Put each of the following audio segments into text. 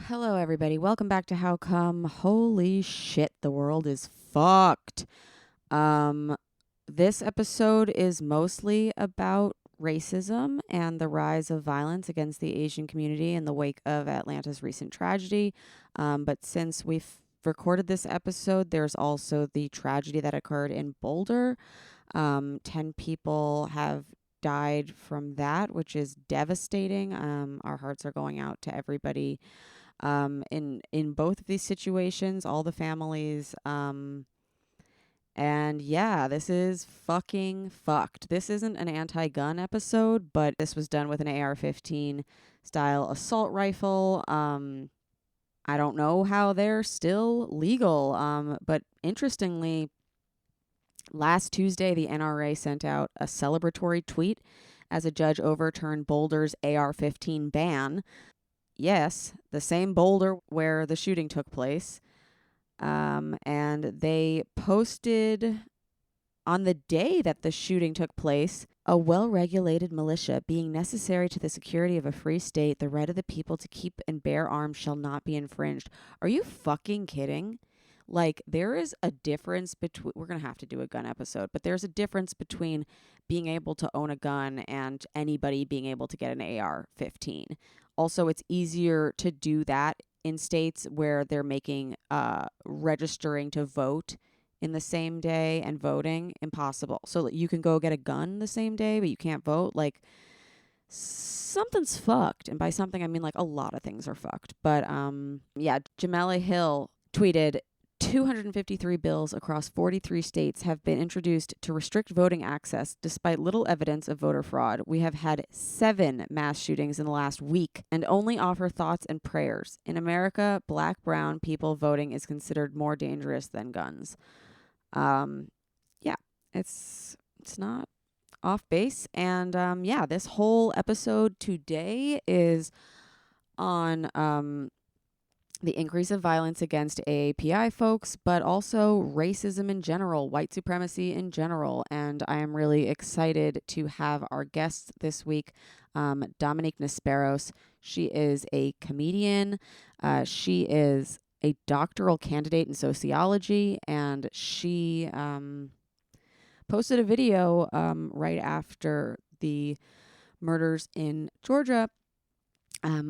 Hello, everybody. Welcome back to How Come. Holy shit, the world is fucked. This episode is mostly about racism and the rise of violence against the Asian community in the wake of Atlanta's recent tragedy. But since we've recorded this episode, there's also the tragedy that occurred in Boulder. 10 people have died from that, which is devastating. Our hearts are going out to everybody in both of these situations, all the families. And yeah, this is fucking fucked. This isn't an anti-gun episode, but this was done with an AR-15 style assault rifle. I don't know how they're still legal. But interestingly, last Tuesday, the NRA sent out a celebratory tweet as a judge overturned Boulder's AR-15 ban. Yes, the same Boulder where the shooting took place. And they posted on the day that the shooting took place, a well-regulated militia being necessary to the security of a free state, the right of the people to keep and bear arms shall not be infringed. Are you fucking kidding? Like, there is a difference between, we're going to have to do a gun episode, but there's a difference between being able to own a gun and anybody being able to get an AR-15. Also, it's easier to do that in states where they're making registering to vote in the same day and voting impossible. So you can go get a gun the same day, but you can't vote. Like, something's fucked. And by something, I mean, like, a lot of things are fucked. But, yeah, Jamela Hill tweeted, 253 bills across 43 states have been introduced to restrict voting access despite little evidence of voter fraud. We have had 7 mass shootings in the last week and only offer thoughts and prayers. In America, black, brown people voting is considered more dangerous than guns. Yeah, it's not off base. And yeah, this whole episode today is on the increase of violence against AAPI folks, but also racism in general, white supremacy in general. And I am really excited to have our guest this week, Dominique Nisperos. She is a comedian. She is a doctoral candidate in sociology, and she posted a video right after the murders in Georgia.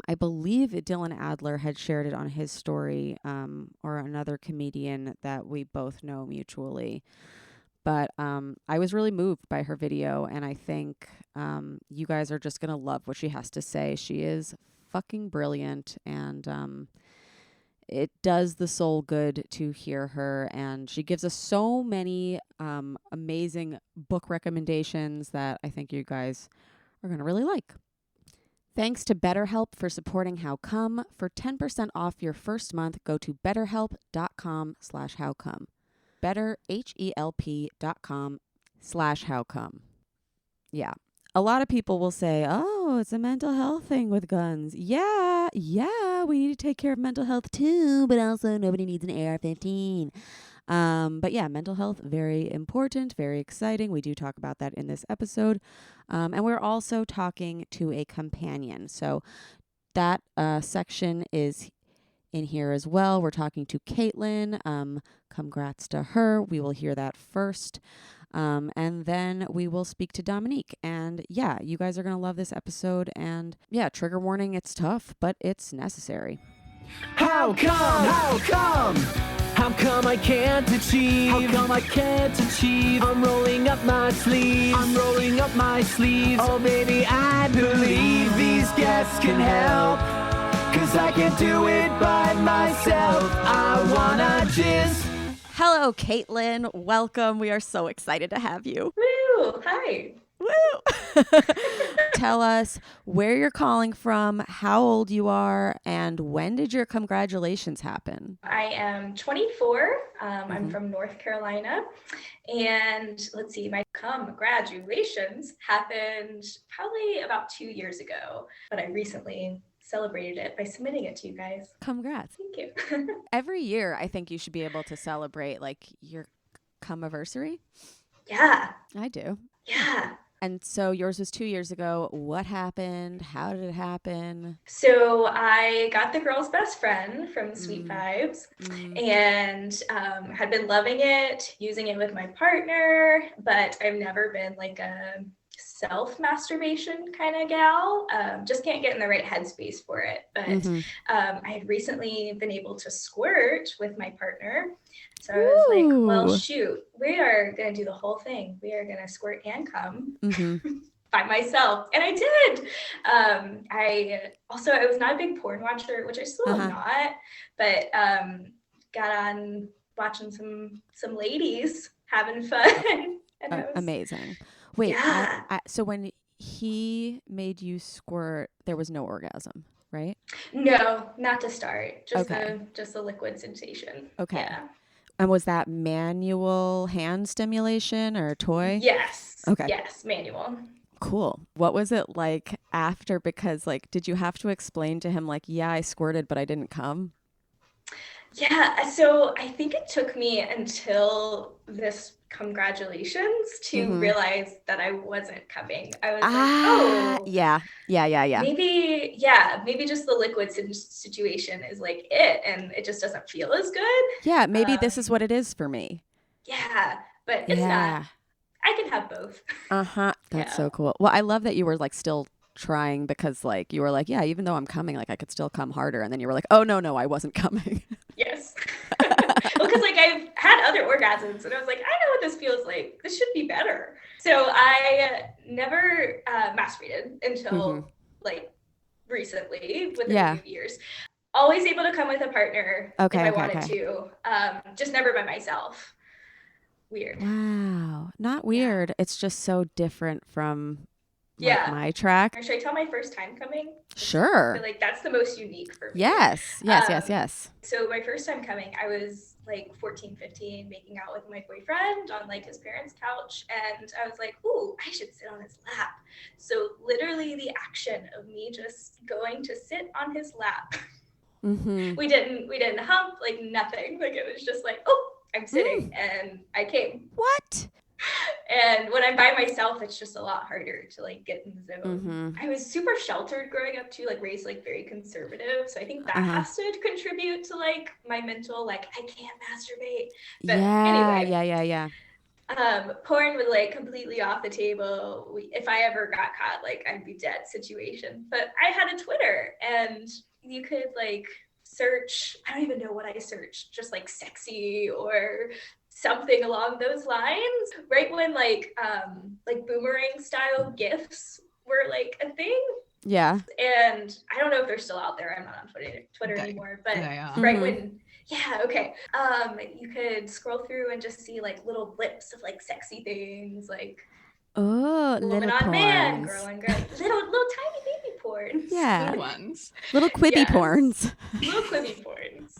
I believe Dylan Adler had shared it on his story, or another comedian that we both know mutually. But I was really moved by her video, and I think you guys are just going to love what she has to say. She is fucking brilliant, and it does the soul good to hear her. And she gives us so many amazing book recommendations that I think you guys are going to really like. Thanks to BetterHelp for supporting How Come. For 10% off your first month, go to betterhelp.com/howcome. betterhelp.com/howcome. Yeah. A lot of people will say, oh, it's a mental health thing with guns. Yeah, we need to take care of mental health too, but also nobody needs an AR-15. But yeah, mental health, very important, very exciting. We do talk about that in this episode. And we're also talking to a companion. So that section is in here as well. We're talking to Caitlin. Congrats to her. We will hear that first. And then we will speak to Dominique. And yeah, you guys are going to love this episode. And yeah, trigger warning, it's tough, but it's necessary. How come? How come? How come I can't achieve? How come I can't achieve? I'm rolling up my sleeves. I'm rolling up my sleeves. Oh baby, I believe these guests can help. 'Cause I can't do it by myself. I wanna jizz. Hello, Caitlin. Welcome. We are so excited to have you. Woo! Hi. Woo! Tell us where you're calling from, how old you are, and when did your congratulations happen? I am 24. I'm from North Carolina. And let's see, my congratulations happened probably about 2 years ago. But I recently celebrated it by submitting it to you guys. Congrats. Thank you. Every year, I think you should be able to celebrate like your come-anniversary. Yeah. I do. Yeah. And so yours was 2 years ago. What happened? How did it happen? So I got the girl's best friend from Sweet Vibes and had been loving it, using it with my partner, but I've never been like a self-masturbation kind of gal. Just can't get in the right headspace for it. But I had recently been able to squirt with my partner. So I was like, well, shoot, we are going to do the whole thing. We are going to squirt and come by myself. And I did. I was not a big porn watcher, which I still am not, but got on watching some ladies having fun. And amazing. Wait, yeah. So when he made you squirt, there was no orgasm, right? No, not to start. Just the liquid sensation. Okay. Yeah. And was that manual hand stimulation or toy? Yes. Okay. Yes, manual. Cool. What was it like after? Because like, did you have to explain to him like, yeah, I squirted, but I didn't come? Yeah. So I think it took me until this congratulations to realize that I wasn't coming. I was like, oh. Yeah. Maybe just the liquid situation is like it, and it just doesn't feel as good. Yeah. Maybe this is what it is for me. Yeah. But it's not. I can have both. That's so cool. Well, I love that you were like still trying, because like you were like, yeah, even though I'm coming, like I could still come harder. And then you were like, oh, no, I wasn't coming. Yes. Well, because like I've had other orgasms and I was like, I know what this feels like. This should be better. So I never masturbated until like recently, within a few years. Always able to come with a partner if I wanted to. Just never by myself. Weird. Wow. Not weird. It's just so different from like my track. Should I tell my first time coming? Sure. I feel like that's the most unique for me. Yes. So my first time coming, I was like 14, 15, making out with my boyfriend on like his parents' couch. And I was like, ooh, I should sit on his lap. So literally the action of me just going to sit on his lap. We didn't hump, like nothing. Like it was just like, oh, I'm sitting and I came. What? And when I'm by myself, it's just a lot harder to like get in the zone. I was super sheltered growing up too, like raised like very conservative. So I think that has to contribute to like my mental, like I can't masturbate. But anyway. Porn was like completely off the table. If I ever got caught, like I'd be dead situation. But I had a Twitter and you could like search, I don't even know what I searched, just like sexy or something along those lines, right when like boomerang style GIFs were like a thing. Yeah. And I don't know if they're still out there. I'm not on Twitter anymore, but right when you could scroll through and just see like little blips of like sexy things, like woman on man, girl on girl, little tiny baby porns. Yeah. Little ones. Little quibby porns. Little quibby porns.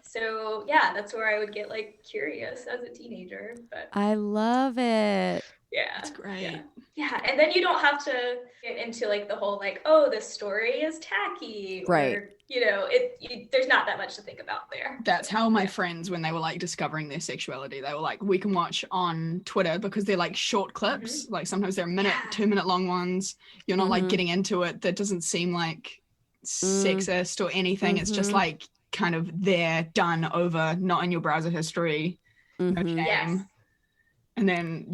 So yeah, that's where I would get like curious as a teenager. But I love it. Yeah. That's great. Yeah. And then you don't have to get into like the whole like, oh, this story is tacky. Right. Or, there's not that much to think about there. That's how my friends, when they were like discovering their sexuality, they were like, we can watch on Twitter because they're like short clips. Like sometimes they're 2-minute long ones. You're not like getting into it. That doesn't seem like sexist or anything. It's just like kind of there, done, over, not in your browser history. No shame. Yes. And then,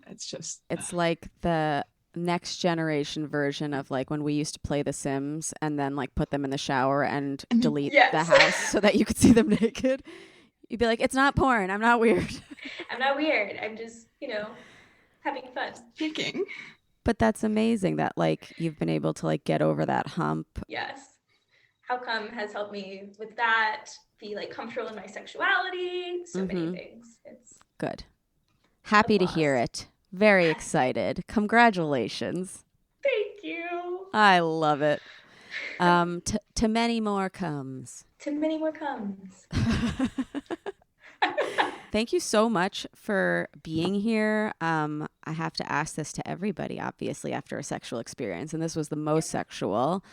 it's like the next generation version of like when we used to play The Sims and then like put them in the shower and delete the house so that you could see them naked. You'd be like, it's not porn. I'm not weird. I'm not weird. I'm just, having fun. Picking. But that's amazing that like you've been able to like get over that hump. Yes. How Come has helped me with that, be like comfortable in my sexuality, so many things. It's good. Happy to hear it. Very excited. Congratulations. Thank you. I love it. To many more comes. To many more comes. Thank you so much for being here. I have to ask this to everybody, obviously, after a sexual experience, and this was the most sexual.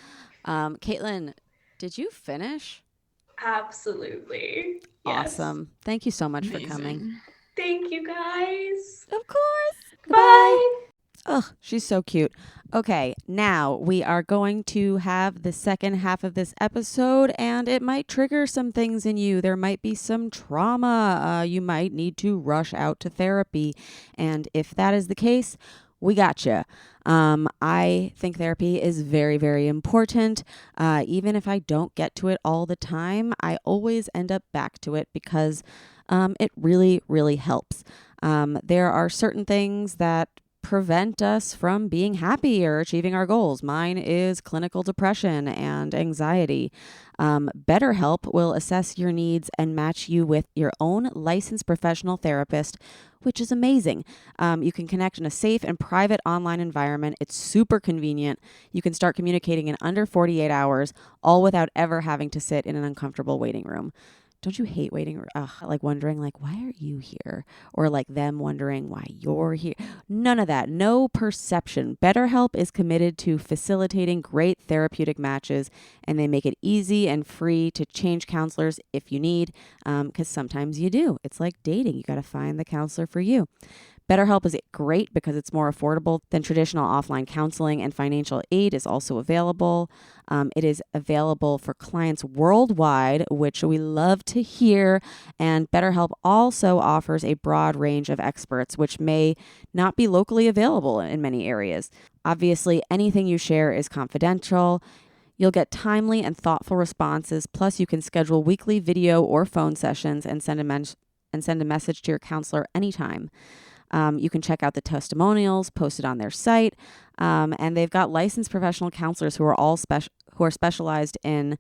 Caitlin, did you finish? Absolutely. Yes. Awesome. Thank you so much for coming. Thank you, guys. Of course. Bye. Ugh, she's so cute. Okay, now we are going to have the second half of this episode, and it might trigger some things in you. There might be some trauma. You might need to rush out to therapy. And if that is the case, we gotcha. I think therapy is very, very important. Even if I don't get to it all the time, I always end up back to it because it really, really helps. There are certain things that prevent us from being happy or achieving our goals. Mine is clinical depression and anxiety. BetterHelp will assess your needs and match you with your own licensed professional therapist, which is amazing. You can connect in a safe and private online environment. It's super convenient. You can start communicating in under 48 hours, all without ever having to sit in an uncomfortable waiting room. Don't you hate waiting? Like wondering, like, why are you here? Or like them wondering why you're here. None of that. No perception. BetterHelp is committed to facilitating great therapeutic matches, and they make it easy and free to change counselors if you need, because sometimes you do. It's like dating. You got to find the counselor for you. BetterHelp is great because it's more affordable than traditional offline counseling, and financial aid is also available. It is available for clients worldwide, which we love to hear. And BetterHelp also offers a broad range of experts, which may not be locally available in many areas. Obviously, anything you share is confidential. You'll get timely and thoughtful responses. Plus, you can schedule weekly video or phone sessions and send a message to your counselor anytime. You can check out the testimonials posted on their site, and they've got licensed professional counselors who are specialized in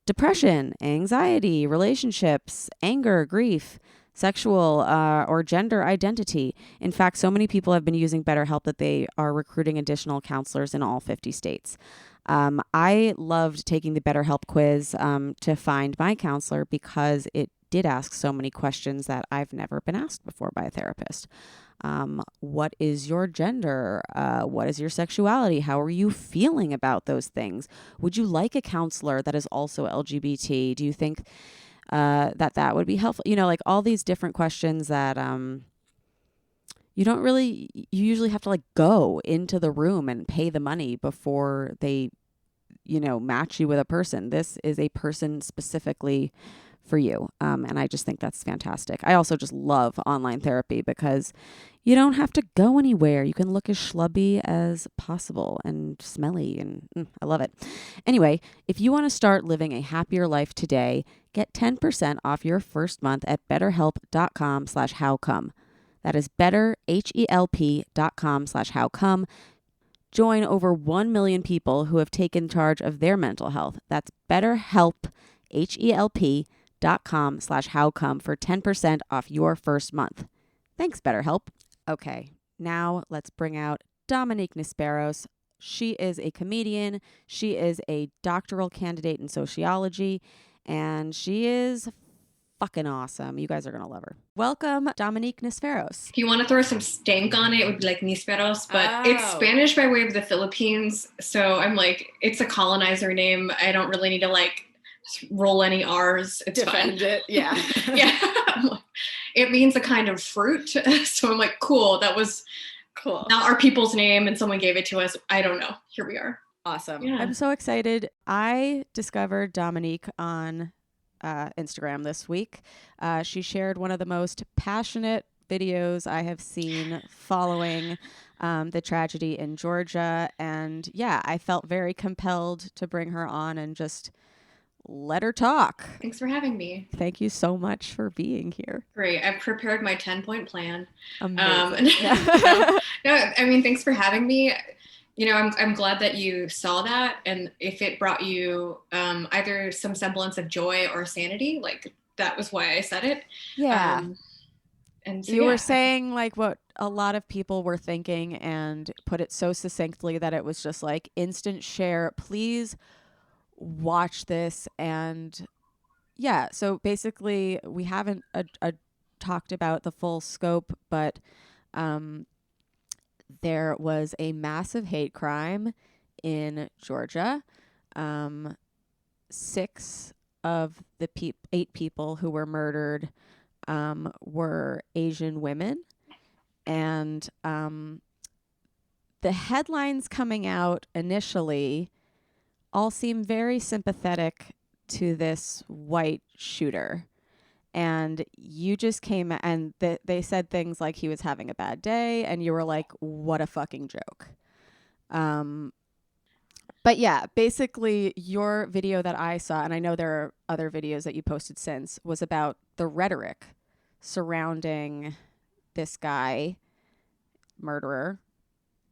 depression, anxiety, relationships, anger, grief, sexual or gender identity. In fact, so many people have been using BetterHelp that they are recruiting additional counselors in all 50 states. I loved taking the BetterHelp quiz to find my counselor because it did ask so many questions that I've never been asked before by a therapist. What is your gender? What is your sexuality? How are you feeling about those things? Would you like a counselor that is also LGBT? Do you think that would be helpful? You know, like all these different questions that you usually have to like go into the room and pay the money before they, match you with a person. This is a person specifically for you. And I just think that's fantastic. I also just love online therapy because you don't have to go anywhere. You can look as schlubby as possible and smelly, and I love it. Anyway, if you want to start living a happier life today, get 10% off your first month at betterhelp.com/howcome. That is betterhelp.com/howcome. Join over 1 million people who have taken charge of their mental health. That's BetterHelp, HELP.com/howcome for 10% off your first month. Thanks, BetterHelp. Okay, now let's bring out Dominique Nisperos. She is a comedian. She is a doctoral candidate in sociology, and she is fucking awesome. You guys are going to love her. Welcome, Dominique Nisperos. If you want to throw some stank on it, it would be like Nisperos, but it's Spanish by way of the Philippines. So I'm like, it's a colonizer name. I don't really need to like roll any R's. It's Defend fine. it. Yeah. Yeah. It means a kind of fruit. So I'm like, cool. That was Cool. not our people's name and someone gave it to us. I don't know. Here we are. Awesome. Yeah. I'm so excited. I discovered Dominique on Instagram this week. She shared one of the most passionate videos I have seen following the tragedy in Georgia. And yeah, I felt very compelled to bring her on and just let her talk. Thanks for having me. Thank you so much for being here. Great. I've prepared my 10-point plan. Amazing. No, I mean, thanks for having me. I'm glad that you saw that. And if it brought you either some semblance of joy or sanity, like that was why I said it. Yeah. And so, You were saying like what a lot of people were thinking and put it so succinctly that it was just like instant share. Please watch this. And yeah, so basically we haven't talked about the full scope, but there was a massive hate crime in Georgia. 6 of the 8 people who were murdered were Asian women. And the headlines coming out initially all seem very sympathetic to this white shooter. And you just came and they said things like he was having a bad day, and you were like, what a fucking joke. But yeah, basically your video that I saw, and I know there are other videos that you posted since, was about the rhetoric surrounding this guy, murderer,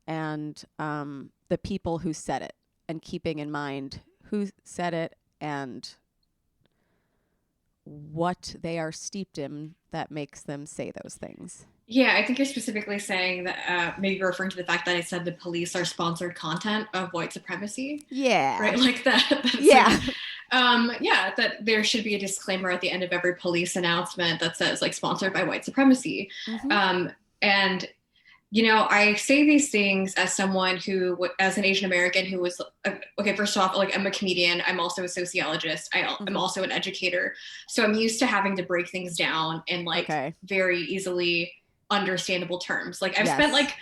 and the people who said it, and keeping in mind who said it and what they are steeped in that makes them say those things. Yeah, I think you're specifically saying that maybe you're referring to the fact that I said the police are sponsored content of white supremacy. Yeah. Right, like that. Yeah. Yeah, that there should be a disclaimer at the end of every police announcement that says like sponsored by white supremacy. And you know, I say these things as someone who, as an Asian American who was, okay, first off, like I'm a comedian. I'm also a sociologist. I'm also an educator. So I'm used to having to break things down in like very easily understandable terms. Like I've spent like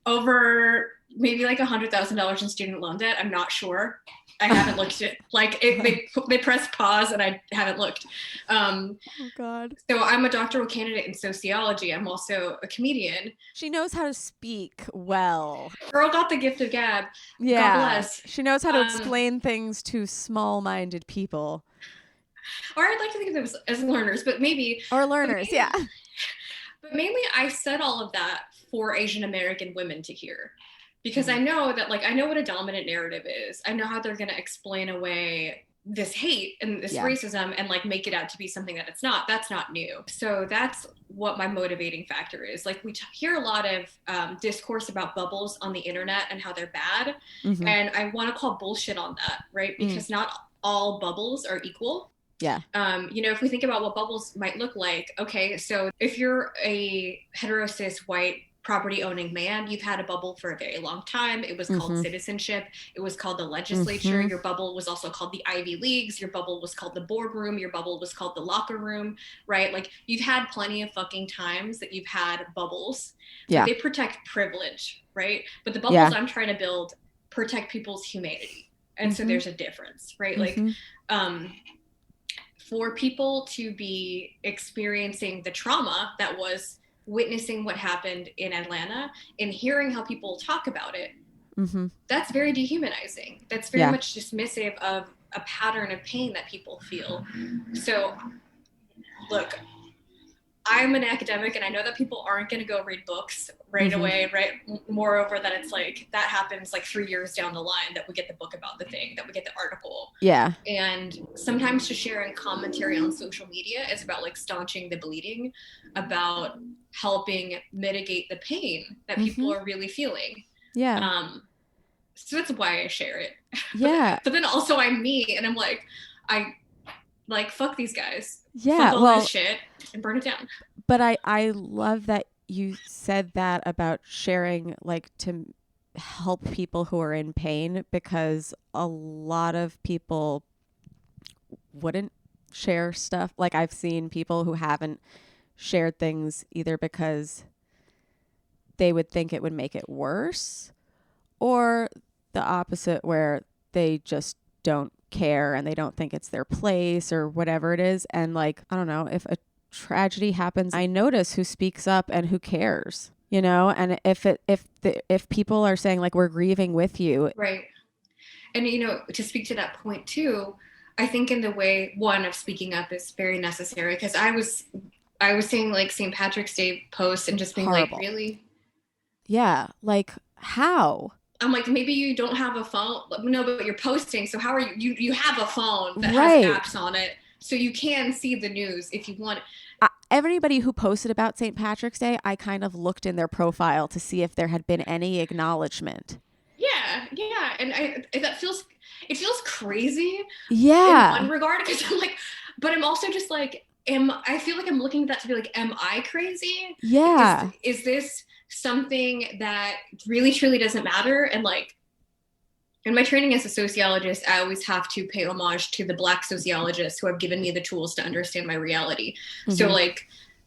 over maybe like $100,000 in student loan debt. I'm not sure. I haven't looked at like they pressed pause and I haven't looked. Oh God. So I'm a doctoral candidate in sociology. I'm also a comedian. She knows how to speak well. Girl got the gift of gab. Yeah. God bless. She knows how to explain things to small-minded people. Or I'd like to think of them as learners, but maybe. Or learners, yeah. But mainly I said all of that for Asian American women to hear. Because I know that, like, I know what a dominant narrative is. I know how they're going to explain away this hate and this racism and, like, make it out to be something that it's not. That's not new. So that's what my motivating factor is. Like, we hear a lot of discourse about bubbles on the internet and how they're bad. And I want to call bullshit on that, right? Because not all bubbles are equal. Yeah. You know, if we think about what bubbles might look like, okay, so if you're a hetero-cis white property owning man, you've had a bubble for a very long time. It was called citizenship. It was called the legislature. Your bubble was also called the Ivy Leagues. Your bubble was called the boardroom. Your bubble was called the locker room, right? Like you've had plenty of fucking times that you've had bubbles. Yeah. They protect privilege, right? But the bubbles I'm trying to build protect people's humanity. And so there's a difference, right? Like, for people to be experiencing the trauma that was witnessing what happened in Atlanta and hearing how people talk about it, that's very dehumanizing. That's very much dismissive of a pattern of pain that people feel. So, look, I'm an academic and I know that people aren't going to go read books right away, right? Moreover, that it's like, that happens like 3 years down the line that we get the book about the thing, that we get the article. Yeah. And sometimes just sharing commentary on social media is about like staunching the bleeding, about helping mitigate the pain that people are really feeling. Yeah. So that's why I share it. Yeah. But then also I'm me and I'm like, fuck these guys. Yeah. Fuck all this shit and burn it down. But I love that you said that about sharing, like, to help people who are in pain, because a lot of people wouldn't share stuff. Like, I've seen people who haven't shared things either because they would think it would make it worse, or the opposite, where they just don't care and they don't think it's their place or whatever it is. And like, I don't know, if a tragedy happens, I notice who speaks up and who cares, you know? And if people are saying like, we're grieving with you. Right. And, you know, to speak to that point too, I think in the way one of speaking up is very necessary, because I was seeing like St. Patrick's Day posts and just being horrible. Like, really? Yeah. Like, how? I'm like, maybe you don't have a phone. No, but you're posting. So how are you have a phone that has apps on it, so you can see the news if you want. Everybody who posted about St. Patrick's Day, I kind of looked in their profile to see if there had been any acknowledgement. Yeah. And it feels crazy. Yeah. In one regard, because I'm like, but I'm also just like, I feel like I'm looking at that to be like, am I crazy? Yeah. Is this something that really truly doesn't matter? And like, in my training as a sociologist, I always have to pay homage to the Black sociologists who have given me the tools to understand my reality. So like,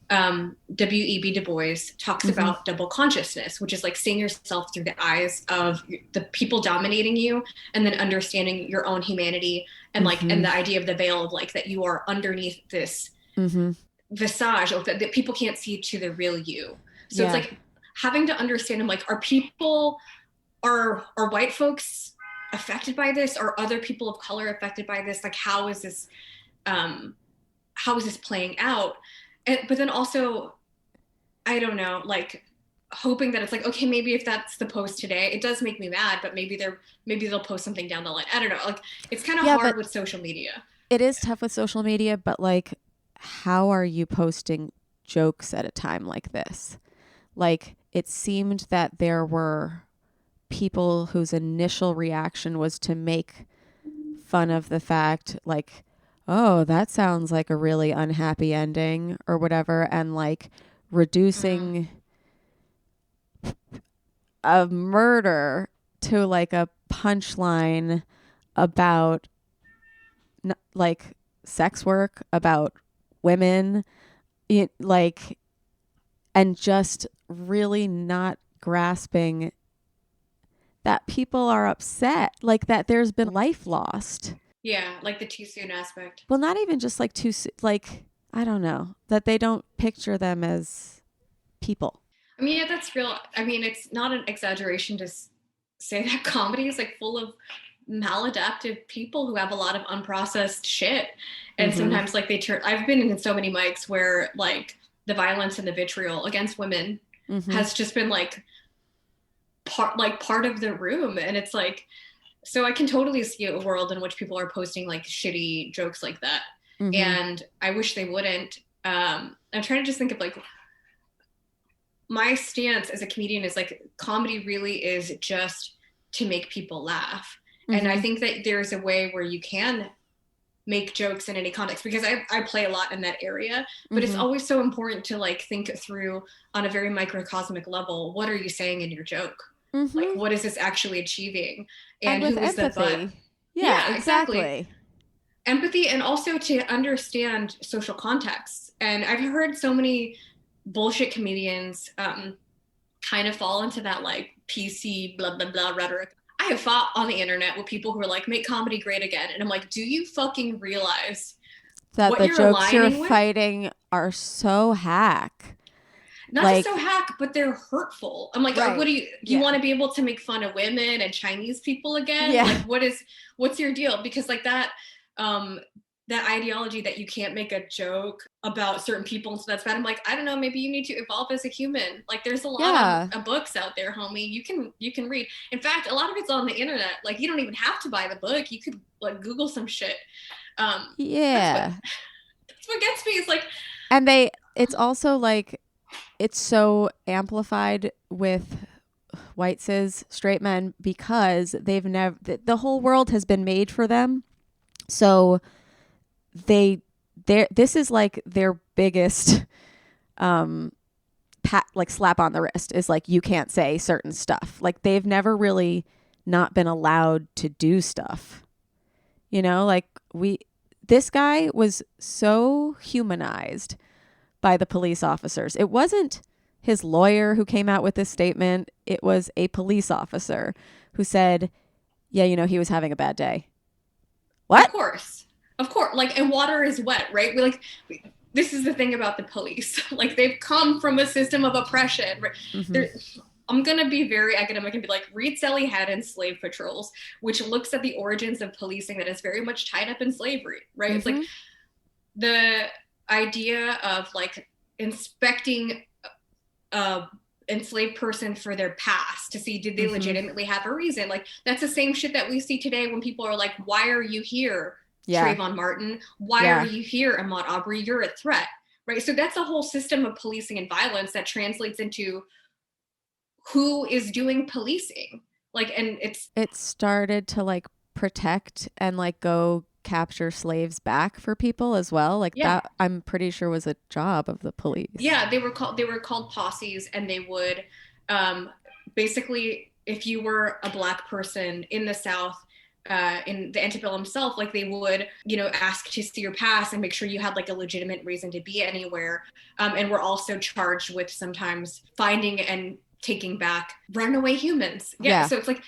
W.E.B. Du Bois talks about double consciousness, which is like seeing yourself through the eyes of the people dominating you, and then understanding your own humanity, and like, and the idea of the veil of like that you are underneath this visage of that people can't see to the real you. So it's like having to understand, I'm like, are white folks affected by this? Are other people of color affected by this? Like, how is this playing out? But then also, I don't know, like hoping that it's like, okay, maybe if that's the post today, it does make me mad, but maybe they'll post something down the line. I don't know. Like, it's kind of hard with social media. It is tough with social media, but like, how are you posting jokes at a time like this? Like, it seemed that there were people whose initial reaction was to make fun of the fact, like, oh, that sounds like a really unhappy ending or whatever, and like reducing a murder to like a punchline about like sex work, about women, like, and just really not grasping that people are upset, like that there's been life lost. Yeah, like the too soon aspect. Well, not even just like too soon, like, I don't know, that they don't picture them as people. I mean, yeah, that's real. I mean, it's not an exaggeration to say that comedy is like full of maladaptive people who have a lot of unprocessed shit. And sometimes like I've been in so many mics where like the violence and the vitriol against women has just been like part of the room. And it's like, so I can totally see a world in which people are posting like shitty jokes like that. And I wish they wouldn't. I'm trying to just think of like, my stance as a comedian is like, comedy really is just to make people laugh. And I think that there's a way where you can make jokes in any context, because I play a lot in that area, but it's always so important to like think through on a very microcosmic level, what are you saying in your joke? Like, what is this actually achieving? And who is the butt? Yeah, exactly. Empathy, and also to understand social contexts. And I've heard so many bullshit comedians kind of fall into that like PC blah blah blah rhetoric. I have fought on the internet with people who are like, make comedy great again, and I'm like, do you fucking realize that what the you're jokes you're aligning with? Fighting are so hack? Not like, just so hack, but they're hurtful. I'm like, what do you want to be able to make fun of women and Chinese people again? Like, what's your deal? Because like that ideology that you can't make a joke about certain people, and so that's bad. I'm like, I don't know, maybe you need to evolve as a human. Like, there's a lot of books out there, homie. You can read. In fact, a lot of it's on the internet. Like, you don't even have to buy the book. You could like Google some shit. That's what gets me. It's like, and it's also like, it's so amplified with white cis straight men because the whole world has been made for them. So this is like their biggest like slap on the wrist is like, you can't say certain stuff. Like, they've never really not been allowed to do stuff, like this guy was so humanized by the police officers. It wasn't his lawyer who came out with this statement. It was a police officer who said, yeah, he was having a bad day. What? Of course, like, and water is wet, right? This is the thing about the police. Like, they've come from a system of oppression. Right? I'm going to be very academic and be like, read Sally Haddon's Slave Patrols, which looks at the origins of policing that is very much tied up in slavery, right? It's like the idea of like inspecting a enslaved person for their past to see, did they legitimately have a reason? Like, that's the same shit that we see today when people are like, why are you here? Trayvon Martin, why are you here, Ahmaud Arbery? You're a threat, right? So that's a whole system of policing and violence that translates into who is doing policing. Like, and it started to like protect and like go capture slaves back for people as well. Like that, I'm pretty sure was a job of the police. Yeah, they were called posses, and they would basically, if you were a Black person in the South, in the antebellum self, like they would, ask to see your pass and make sure you had like a legitimate reason to be anywhere. And we're also charged with sometimes finding and taking back runaway humans. Yeah. So it's like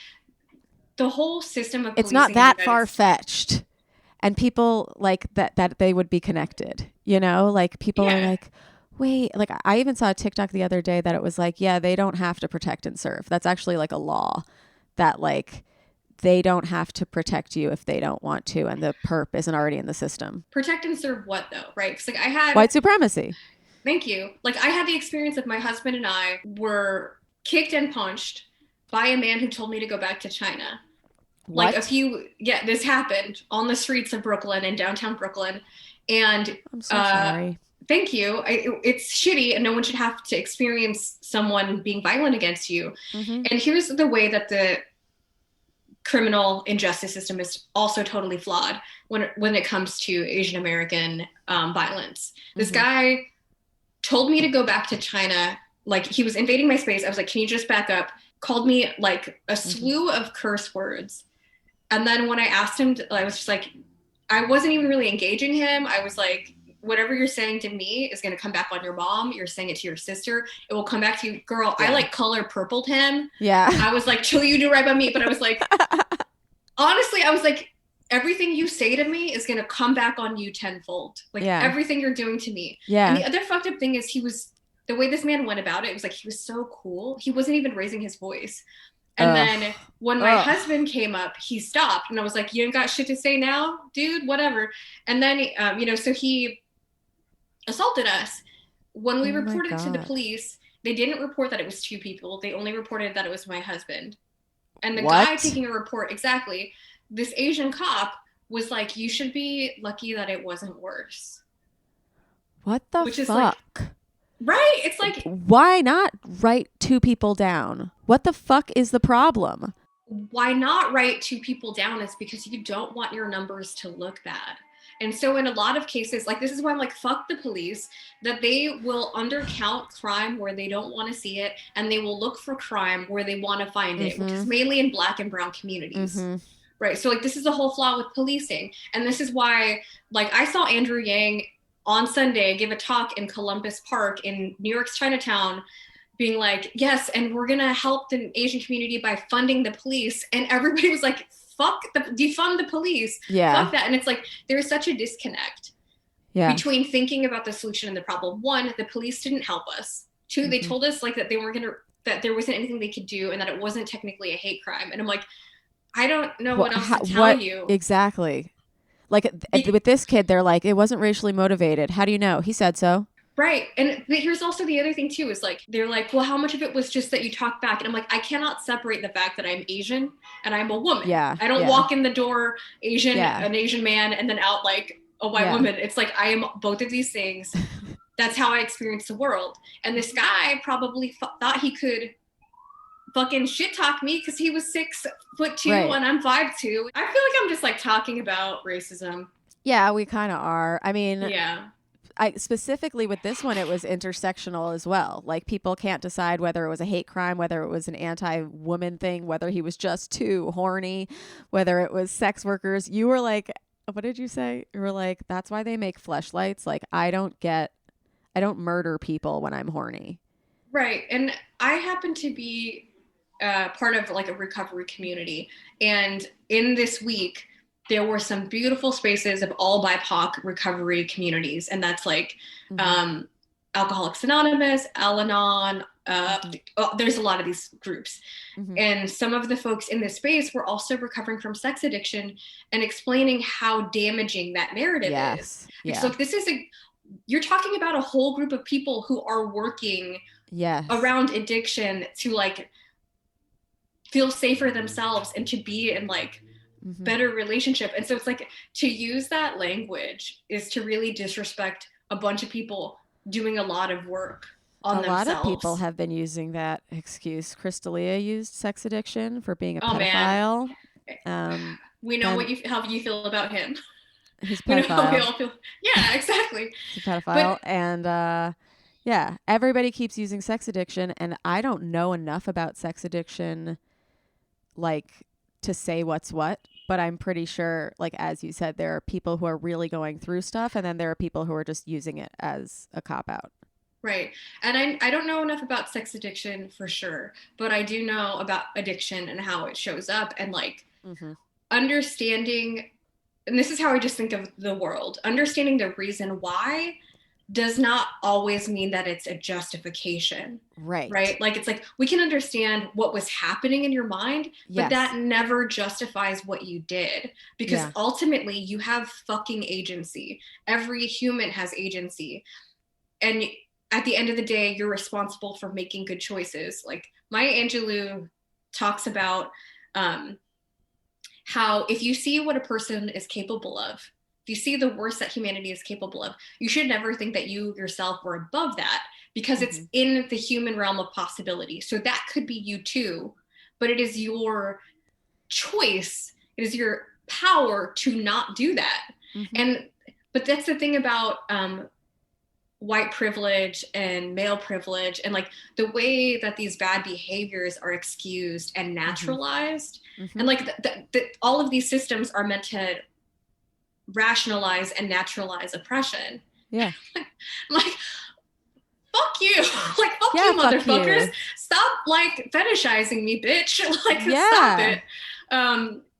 the whole system of it's not that far-fetched. And people like that they would be connected, like people are like, wait, like I even saw a TikTok the other day that it was like, yeah, they don't have to protect and serve. That's actually like a law that like they don't have to protect you if they don't want to. And the perp isn't already in the system. Protect and serve what though? Right. Cause like I had white supremacy. Thank you. Like I had the experience of my husband and I were kicked and punched by a man who told me to go back to China. What? Like this happened on the streets of Brooklyn and downtown Brooklyn. And I'm so sorry. Thank you. It's shitty and no one should have to experience someone being violent against you. Mm-hmm. And here's the way that the criminal injustice system is also totally flawed when it comes to Asian American violence. This guy told me to go back to China. Like he was invading my space. I was like, can you just back up? Called me like a slew of curse words. And then when I asked him, I was just like, I wasn't even really engaging him. I was like, whatever you're saying to me is going to come back on your mom. You're saying it to your sister. It will come back to you. Girl, I like color purpled him. Yeah. I was like, chill, you do right by me. But I was like, honestly, I was like, everything you say to me is going to come back on you tenfold. Like everything you're doing to me. Yeah. And the other fucked up thing is the way this man went about it was like, he was so cool. He wasn't even raising his voice. And then when my husband came up, he stopped. And I was like, you ain't got shit to say now, dude, whatever. And then, so he assaulted us. When we reported to the police, they didn't report that it was two people. They only reported that it was my husband. And the guy taking a report, exactly, this Asian cop was like, you should be lucky that it wasn't worse. What the fuck? Is like, right? It's like, why not write two people down? What the fuck is the problem? Why not write two people down? It's because you don't want your numbers to look bad. And so in a lot of cases, like this is why I'm like, fuck the police, that they will undercount crime where they don't want to see it. And they will look for crime where they want to find it, which is mainly in Black and brown communities. Right. So like, this is the whole flaw with policing. And this is why, like, I saw Andrew Yang on Sunday give a talk in Columbus Park in New York's Chinatown, being like, yes, and we're going to help the Asian community by funding the police. And everybody was like, defund the police. Yeah. Fuck that. And it's like, there's such a disconnect between thinking about the solution and the problem. One, the police didn't help us. Two, they told us like that they weren't that there wasn't anything they could do and that it wasn't technically a hate crime. And I'm like, I don't know what else to tell you. Exactly. Like with this kid, they're like, it wasn't racially motivated. How do you know? He said so. Right. And here's also the other thing too, is like, they're like, well, how much of it was just that you talk back? And I'm like, I cannot separate the fact that I'm Asian and I'm a woman. Yeah. I don't walk in the door Asian, an Asian man, and then out like a white woman. It's like, I am both of these things. That's how I experience the world. And this guy probably thought he could fucking shit talk me because he was 6'2" and I'm 5'2". I feel like I'm just like talking about racism. Yeah, we kind of are. I mean, I specifically with this one, it was intersectional as well. Like people can't decide whether it was a hate crime, whether it was an anti-woman thing, whether he was just too horny, whether it was sex workers. You were like, what did you say? You were like, that's why they make fleshlights. Like I don't murder people when I'm horny. Right. And I happen to be part of like a recovery community. And in this week, there were some beautiful spaces of all BIPOC recovery communities. And that's like Alcoholics Anonymous, Al-Anon. There's a lot of these groups. And some of the folks in this space were also recovering from sex addiction and explaining how damaging that narrative is. Yeah. So this is you're talking about a whole group of people who are working around addiction to like feel safer themselves and to be in like better relationship. And so it's like to use that language is to really disrespect a bunch of people doing a lot of work on themselves. A lot of people have been using that excuse. Crystalia used sex addiction for being a pedophile. We know how you feel about him. He's a pedophile. We all feel. Yeah, exactly. He's a pedophile. And everybody keeps using sex addiction. And I don't know enough about sex addiction like to say what's what, but I'm pretty sure, like, as you said, there are people who are really going through stuff, and then there are people who are just using it as a cop-out. Right. And I don't know enough about sex addiction for sure, but I do know about addiction and how it shows up, and like understanding, and this is how I just think of the world, understanding the reason why does not always mean that it's a justification. Right. Like, it's like, we can understand what was happening in your mind, but that never justifies what you did, because ultimately you have fucking agency. Every human has agency. And at the end of the day, you're responsible for making good choices. Like Maya Angelou talks about how if you see what a person is capable of, if you see the worst that humanity is capable of, you should never think that you yourself were above that, because it's in the human realm of possibility. So that could be you too, but it is your choice. It is your power to not do that. But that's the thing about white privilege and male privilege, and like the way that these bad behaviors are excused and naturalized. And like all of these systems are meant to rationalize and naturalize oppression. Like fuck you. Like fuck you, motherfuckers. You. Stop like fetishizing me, bitch. Like stop it.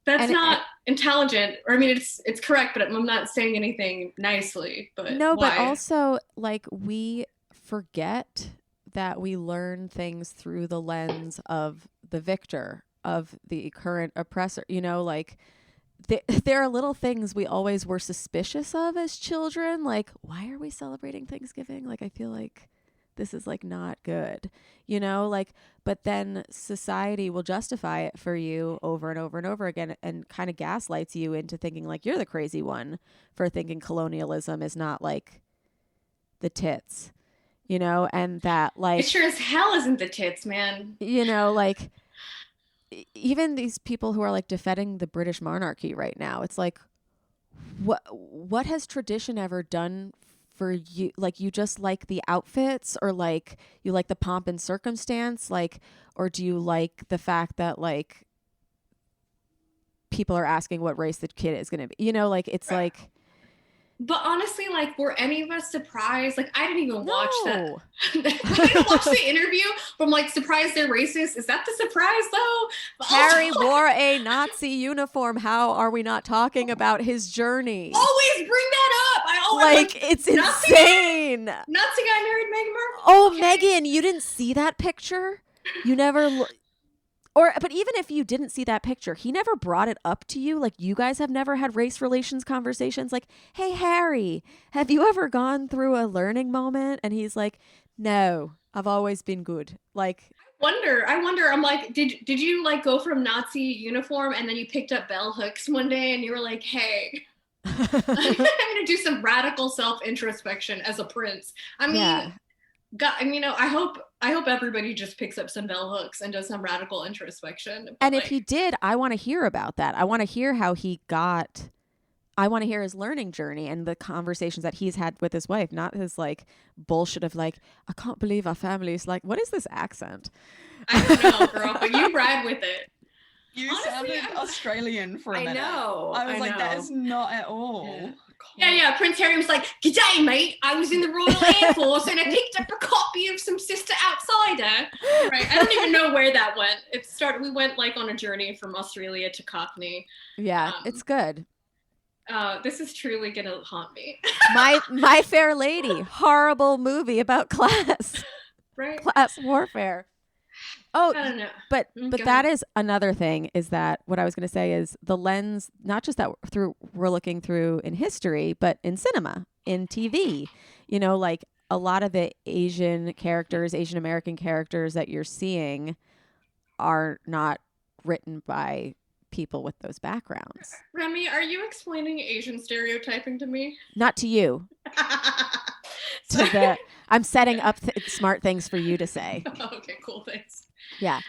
That's not intelligent, or I mean it's correct, but I'm not saying anything nicely. But no, why? But also like we forget that we learn things through the lens of the victor, of the current oppressor. You know, like there are little things we always were suspicious of as children. Like, why are we celebrating Thanksgiving? Like, I feel like this is like not good, you know, like, but then society will justify it for you over and over and over again, and kind of gaslights you into thinking like you're the crazy one for thinking colonialism is not like the tits, you know, and that like it sure as hell isn't the tits, man. You know, like even these people who are like defending the British monarchy right now, it's like, what has tradition ever done for you? Like, you just like the outfits, or like you like the pomp and circumstance, like, or do you like the fact that like people are asking what race the kid is going to be, you know, like it's like. But honestly, like, were any of us surprised? Like, I didn't even watch that. I didn't watch the interview from like, surprised they're racist. Is that the surprise though? Harry wore a Nazi uniform. How are we not talking about his journey? Always bring that up. I always like it's insane. Nazi guy married Meghan Markle. Oh, okay. Megan, you didn't see that picture? You never. But even if you didn't see that picture, he never brought it up to you. Like, you guys have never had race relations conversations. Like, hey, Harry, have you ever gone through a learning moment? And he's like, no, I've always been good. Like, I wonder. I'm like, did you like go from Nazi uniform and then you picked up bell hooks one day and you were like, hey, I'm going to do some radical self-introspection as a prince. I mean, yeah. God, I mean, you know, I hope everybody just picks up some bell hooks and does some radical introspection. But and if he did, I want to hear about that. I want to hear how I want to hear his learning journey and the conversations that he's had with his wife, not his like bullshit of like, I can't believe our family is like, what is this accent? I don't know, girl, but you ride with it. You honestly, sounded Australian for a minute. I was like, that is not at all. Yeah. Prince Harry was like, "G'day, mate. I was in the Royal Air Force and I picked up a copy of some Sister Outsider." Right. I don't even know where that went. We went like on a journey from Australia to Cockney. Yeah, it's good. This is truly gonna haunt me. My Fair Lady, horrible movie about class. Right. Class warfare. Oh, I don't know. But that is another thing, is that what I was going to say is the lens, not just that we're looking through in history, but in cinema, in TV, you know, like a lot of the Asian American characters that you're seeing are not written by people with those backgrounds. Remy, are you explaining Asian stereotyping to me? Not to you. I'm setting up smart things for you to say. Okay, cool, thanks. Yeah.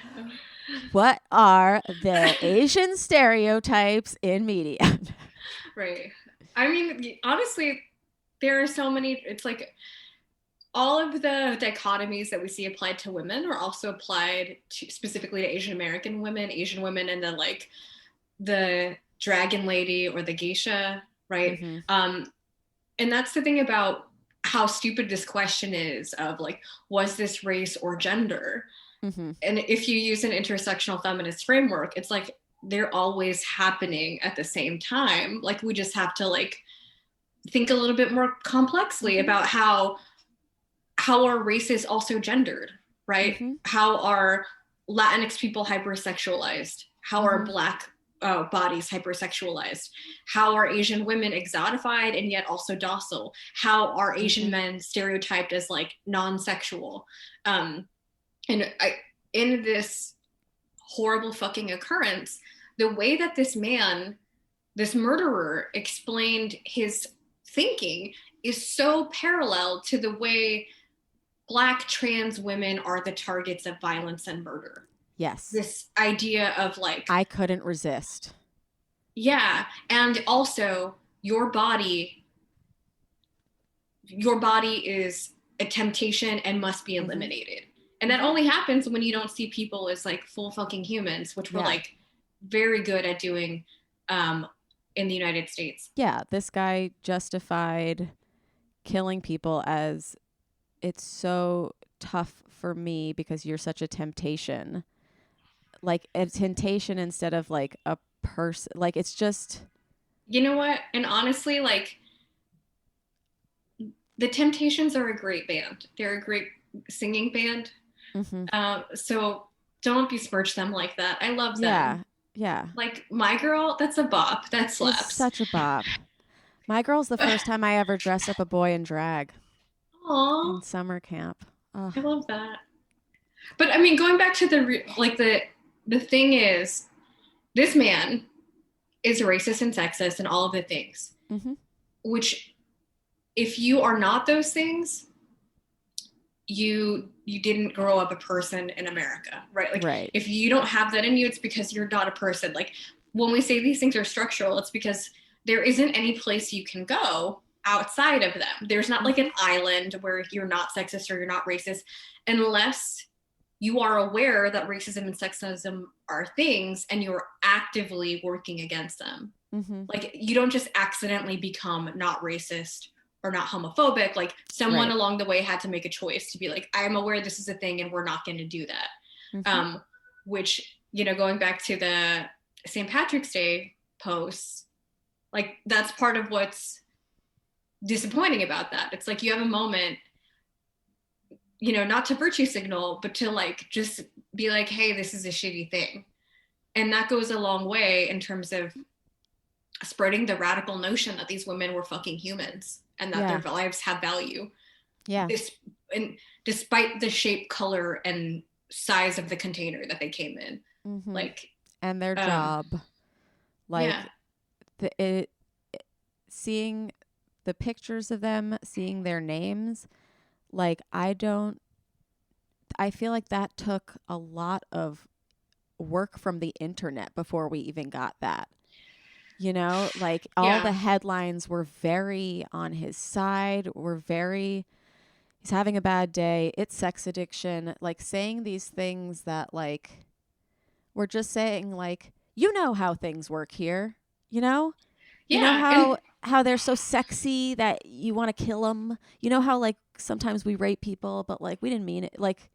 What are the Asian stereotypes in media? Right. I mean, honestly, there are so many. It's like all of the dichotomies that we see applied to women are also applied specifically to Asian American women, Asian women, and then like the dragon lady or the geisha, right? Mm-hmm. And that's the thing about how stupid this question is of like, was this race or gender? Mm-hmm. And if you use an intersectional feminist framework, it's like they're always happening at the same time. Like we just have to like think a little bit more complexly Mm-hmm. about how our race is also gendered, right? Mm-hmm. How are Latinx people hypersexualized? How are Mm-hmm. Black bodies hypersexualized? How are Asian women exotified and yet also docile? How are Asian Mm-hmm. men stereotyped as like non-sexual? In this horrible fucking occurrence, the way that this man, this murderer, explained his thinking is so parallel to the way Black trans women are the targets of violence and murder. Yes. This idea of like, I couldn't resist. Yeah. And also your body is a temptation and must be eliminated. And that only happens when you don't see people as like full fucking humans, which we're like very good at doing in the United States. Yeah. This guy justified killing people as it's so tough for me because you're such a temptation. Like a temptation instead of like a person. Like it's just. You know what? And honestly, like the Temptations are a great band. They're a great singing band. Mm-hmm. So don't besmirch them like that. I love them. Yeah. Yeah. Like My Girl, that's a bop. That slaps. It's such a bop. My Girl's the first time I ever dressed up a boy in drag. Aww. In summer camp. Oh. I love that. But I mean, going back to the thing is, this man is racist and sexist and all of the things, which if you are not those things, you didn't grow up a person in America, right? Like if you don't have that in you, it's because you're not a person. Like when we say these things are structural, it's because there isn't any place you can go outside of them. There's not like an island where you're not sexist or you're not racist unless you are aware that racism and sexism are things and you're actively working against them. Like you don't just accidentally become not racist or not homophobic. Like someone along the way had to make a choice to be like, I am aware this is a thing and we're not going to do that. Which, you know, going back to the St. Patrick's Day posts, like that's part of what's disappointing about that. It's like you have a moment, you know, not to virtue signal, but to like just be like, hey, this is a shitty thing. And that goes a long way in terms of spreading the radical notion that these women were fucking humans and that their lives have value. Yeah. And despite the shape, color, and size of the container that they came in. Like, and their job. Like seeing the pictures of them, seeing their names, like I feel like that took a lot of work from the internet before we even got that. You know, like all the headlines were very on his side, he's having a bad day, it's sex addiction, like saying these things that like, we're just saying like, you know how things work here, you know? You know how they're so sexy that you want to kill them. You know how like sometimes we rape people, but like we didn't mean it. Like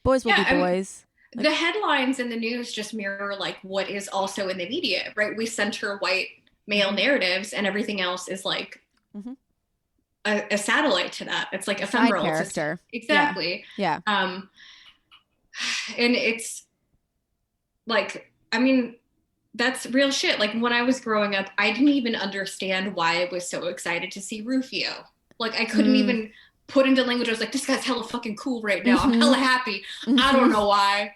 boys will be boys. Like, the headlines in the news just mirror like what is also in the media, right? We center white male narratives, and everything else is like a satellite to that. It's like ephemeral. Side character. Exactly. Yeah. And it's like, I mean, that's real shit. Like when I was growing up, I didn't even understand why I was so excited to see Rufio. Like I couldn't even put into language. I was like, this guy's hella fucking cool right now. I'm hella happy. I don't know why.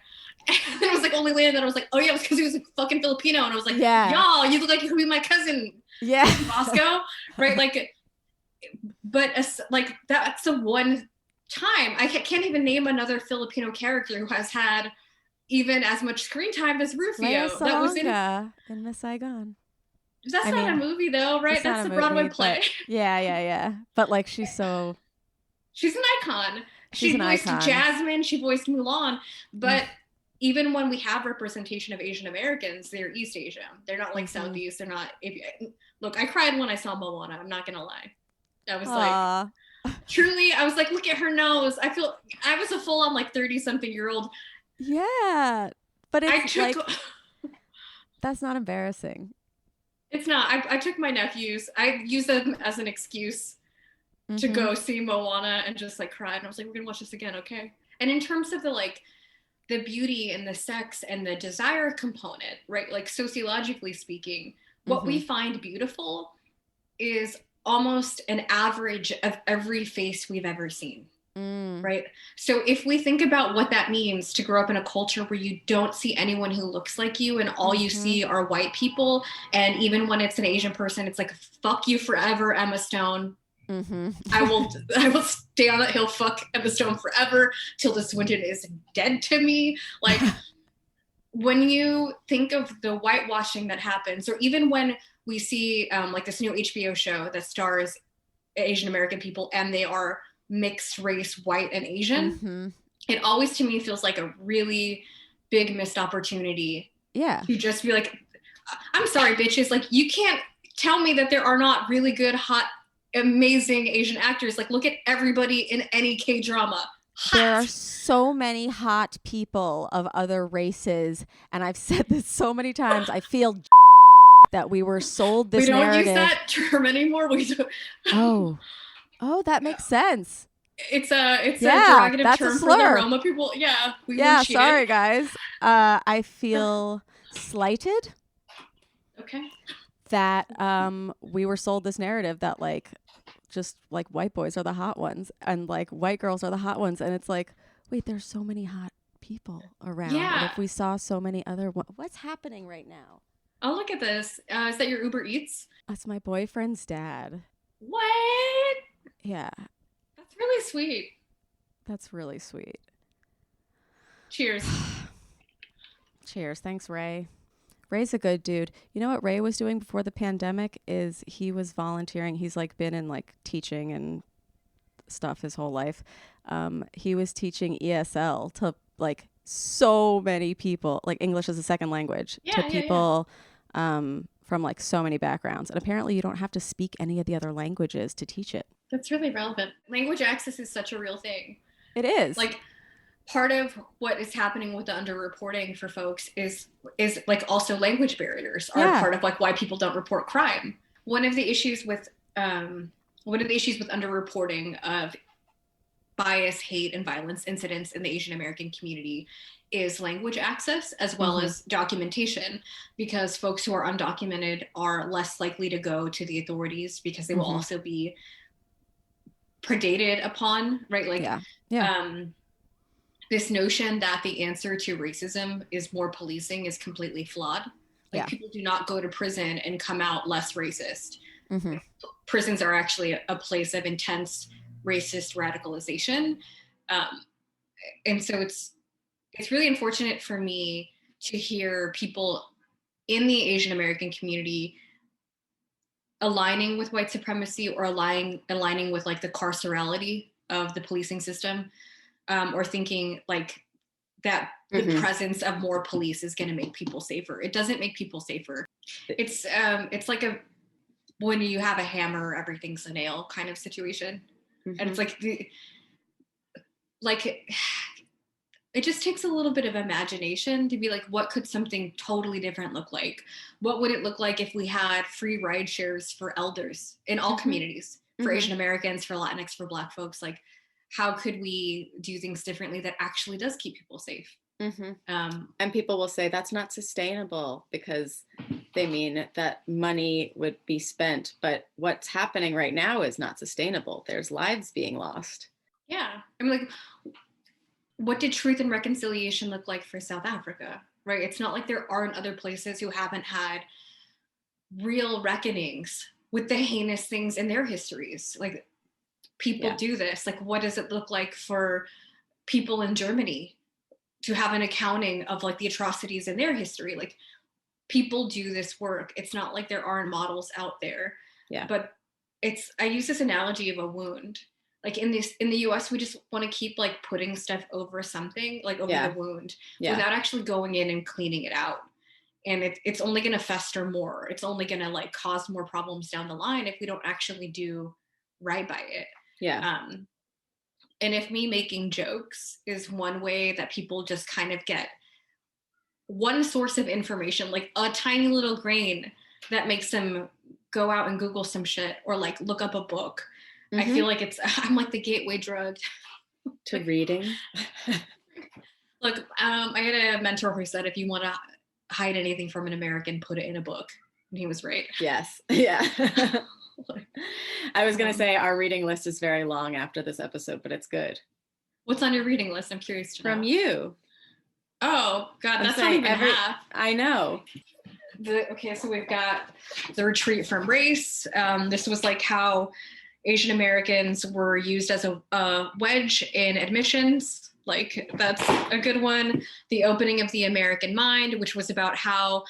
And it was like only later that I was like, oh yeah, it was because he was a fucking Filipino. And I was like, y'all, you look like you could be my cousin. Yeah. Bosco. Right. Like, but like that's the one time I can't even name another Filipino character who has had even as much screen time as Rufio. That was in Miss Saigon. That's not a movie though, right? That's the Broadway play. Yeah. But like she's an icon. She voiced Jasmine, she voiced Mulan, but even when we have representation of Asian Americans, they're East Asia. They're not like Southeast. They're not. Look, I cried when I saw Moana. I'm not gonna lie. I was like, truly, I was like, look at her nose. I was a full on like 30-something-year-old. Yeah, but it's like that's not embarrassing. It's not. I took my nephews. I used them as an excuse to go see Moana and just like cry. And I was like, we're gonna watch this again, okay? And in terms of the beauty and the sex and the desire component, right? Like sociologically speaking, what we find beautiful is almost an average of every face we've ever seen, right? So if we think about what that means to grow up in a culture where you don't see anyone who looks like you and all you see are white people, and even when it's an Asian person, it's like, fuck you forever, Emma Stone. I will stay on that hill, fuck Emma Stone forever till the Swinton is dead to me. Like, when you think of the whitewashing that happens, or even when we see like this new HBO show that stars Asian American people and they are mixed race, white and Asian, it always to me feels like a really big missed opportunity. Yeah. To just be like, I'm sorry, bitches, like you can't tell me that there are not really good, hot, amazing Asian actors. Like, look at everybody in any K-drama. There are so many hot people of other races, and I've said this so many times. I feel that we were sold this narrative. We don't use that term anymore. We do. Oh, that makes sense. It's a derogative term for the Roma people. Yeah. Yeah. Sorry, guys. I feel slighted. Okay. That we were sold this narrative that like just like white boys are the hot ones and like white girls are the hot ones, and it's like, wait, there's so many hot people around. Yeah. And if we saw so many other, what's happening right now? Oh, look at this. Is that your Uber Eats? That's my boyfriend's dad. What? Yeah. That's really sweet. That's really sweet. Cheers. Cheers. Thanks, Ray. Ray's a good dude. You know what Ray was doing before the pandemic is he was volunteering. He's like been in like teaching and stuff his whole life. He was teaching ESL to like so many people, like English as a second language, to people from like so many backgrounds. And apparently you don't have to speak any of the other languages to teach it. That's really relevant. Language access is such a real thing. It is. Like, part of what is happening with the underreporting for folks is like also language barriers are part of like why people don't report crime. One of the issues with underreporting of bias, hate, and violence incidents in the Asian American community is language access as well as documentation, because folks who are undocumented are less likely to go to the authorities because they will also be predated upon, right? Like, this notion that the answer to racism is more policing is completely flawed. Like, people do not go to prison and come out less racist. Prisons are actually a place of intense racist radicalization. And so it's really unfortunate for me to hear people in the Asian American community aligning with white supremacy or aligning with like the carcerality of the policing system. Or thinking like that the presence of more police is going to make people safer. It doesn't make people safer. It's like when you have a hammer, everything's a nail kind of situation. And it's like, it just takes a little bit of imagination to be like, what could something totally different look like? What would it look like if we had free ride shares for elders in all communities, for Asian Americans, for Latinx, for Black folks? Like, how could we do things differently that actually does keep people safe? And people will say that's not sustainable because they mean that money would be spent. But what's happening right now is not sustainable. There's lives being lost. Yeah. I mean, like, what did truth and reconciliation look like for South Africa, right? It's not like there aren't other places who haven't had real reckonings with the heinous things in their histories. Like, people do this. Like, what does it look like for people in Germany to have an accounting of like the atrocities in their history? Like, people do this work. It's not like there aren't models out there. Yeah. But I use this analogy of a wound, like in the US, we just want to keep like putting stuff over something, like over the wound, without actually going in and cleaning it out. And it's only going to fester more. It's only going to like cause more problems down the line if we don't actually do right by it. Yeah. And if me making jokes is one way that people just kind of get one source of information, like a tiny little grain that makes them go out and Google some shit or like look up a book. I feel like I'm like the gateway drug to reading. Look, I had a mentor who said, if you want to hide anything from an American, put it in a book. And he was right. Yes. Yeah. I was going to say our reading list is very long after this episode, but it's good. What's on your reading list? I'm curious to know. From you. Oh, God, that's not even half. I know. Okay, so we've got The Retreat from Race. This was like how Asian Americans were used as a wedge in admissions. Like, that's a good one. The Opening of the American Mind, which was about how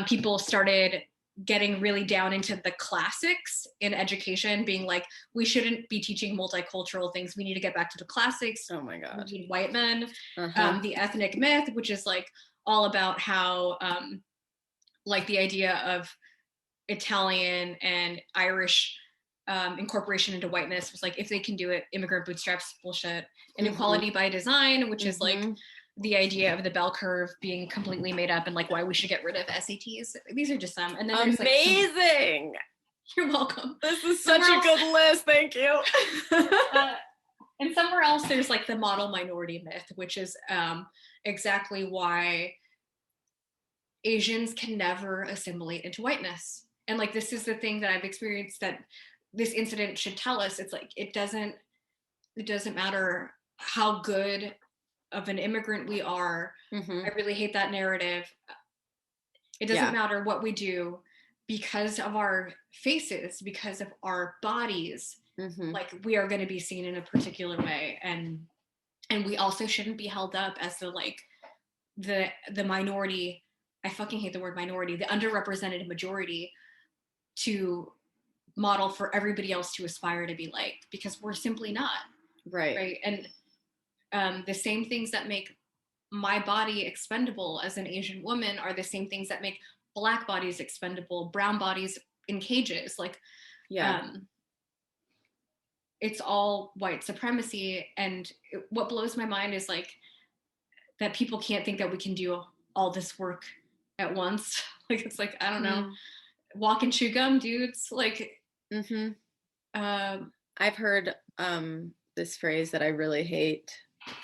people started getting really down into the classics in education, being like, we shouldn't be teaching multicultural things. We need to get back to the classics. Oh my God. We need white men. The Ethnic Myth, which is like all about how like the idea of Italian and Irish incorporation into whiteness was like, if they can do it, immigrant bootstraps, bullshit. Inequality by design, which is like the idea of the bell curve being completely made up and like why we should get rid of SATs. These are just some. And then amazing. You're welcome. This is such a good list. Thank you. And somewhere else, there's like the model minority myth, which is exactly why Asians can never assimilate into whiteness. And like, this is the thing that I've experienced that this incident should tell us. It's like, it doesn't matter how good of an immigrant we are. I really hate that narrative. It doesn't matter what we do because of our faces, because of our bodies. Like, we are going to be seen in a particular way, and we also shouldn't be held up as the minority. I fucking hate the word minority, the underrepresented majority, to model for everybody else to aspire to be like, because we're simply not. Right. And the same things that make my body expendable as an Asian woman are the same things that make Black bodies expendable, brown bodies in cages. Like, it's all white supremacy. And what blows my mind is like that people can't think that we can do all this work at once. Like, it's like, I don't know, walk and chew gum, dudes. Like, I've heard this phrase that I really hate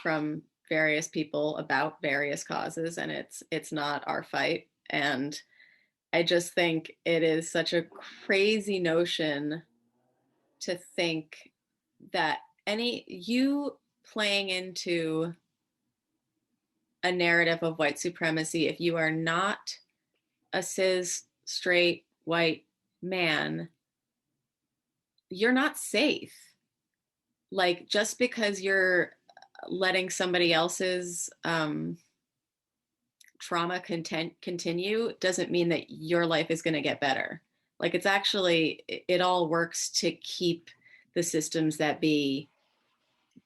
from various people about various causes, and it's not our fight. And I just think it is such a crazy notion to think that you playing into a narrative of white supremacy, if you are not a cis, straight, white man, you're not safe. Like, just because you're letting somebody else's trauma continue doesn't mean that your life is going to get better. Like, it's actually, it all works to keep the systems that be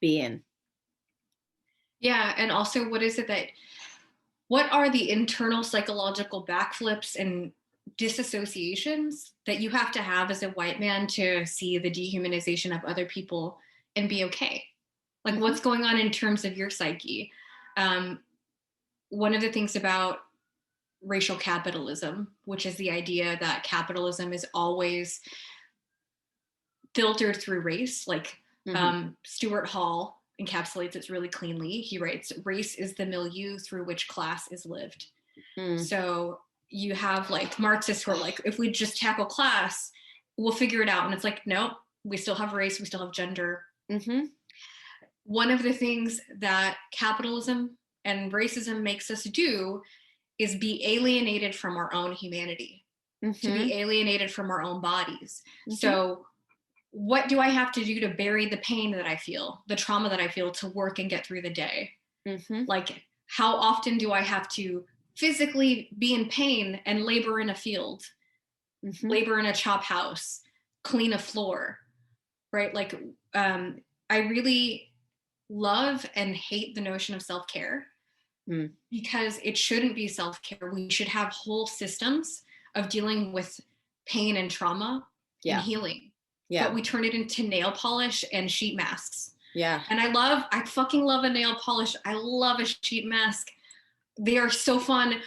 in. Yeah. And also, what are the internal psychological backflips and disassociations that you have to have as a white man to see the dehumanization of other people and be okay? Like, what's going on in terms of your psyche? One of the things about racial capitalism, which is the idea that capitalism is always filtered through race, like Stuart Hall encapsulates it really cleanly. He writes, race is the milieu through which class is lived. So you have like Marxists who are like, if we just tackle class, we'll figure it out. And it's like, no, we still have race, we still have gender. One of the things that capitalism and racism makes us do is be alienated from our own humanity, to be alienated from our own bodies. So what do I have to do to bury the pain that I feel, the trauma that I feel, to work and get through the day? Like, how often do I have to physically be in pain and labor in a field, labor in a chop house, clean a floor, right? Like, I really love and hate the notion of self-care because it shouldn't be self-care. We should have whole systems of dealing with pain and trauma and healing. Yeah. But we turn it into nail polish and sheet masks. Yeah. And I fucking love a nail polish. I love a sheet mask. They are so fun,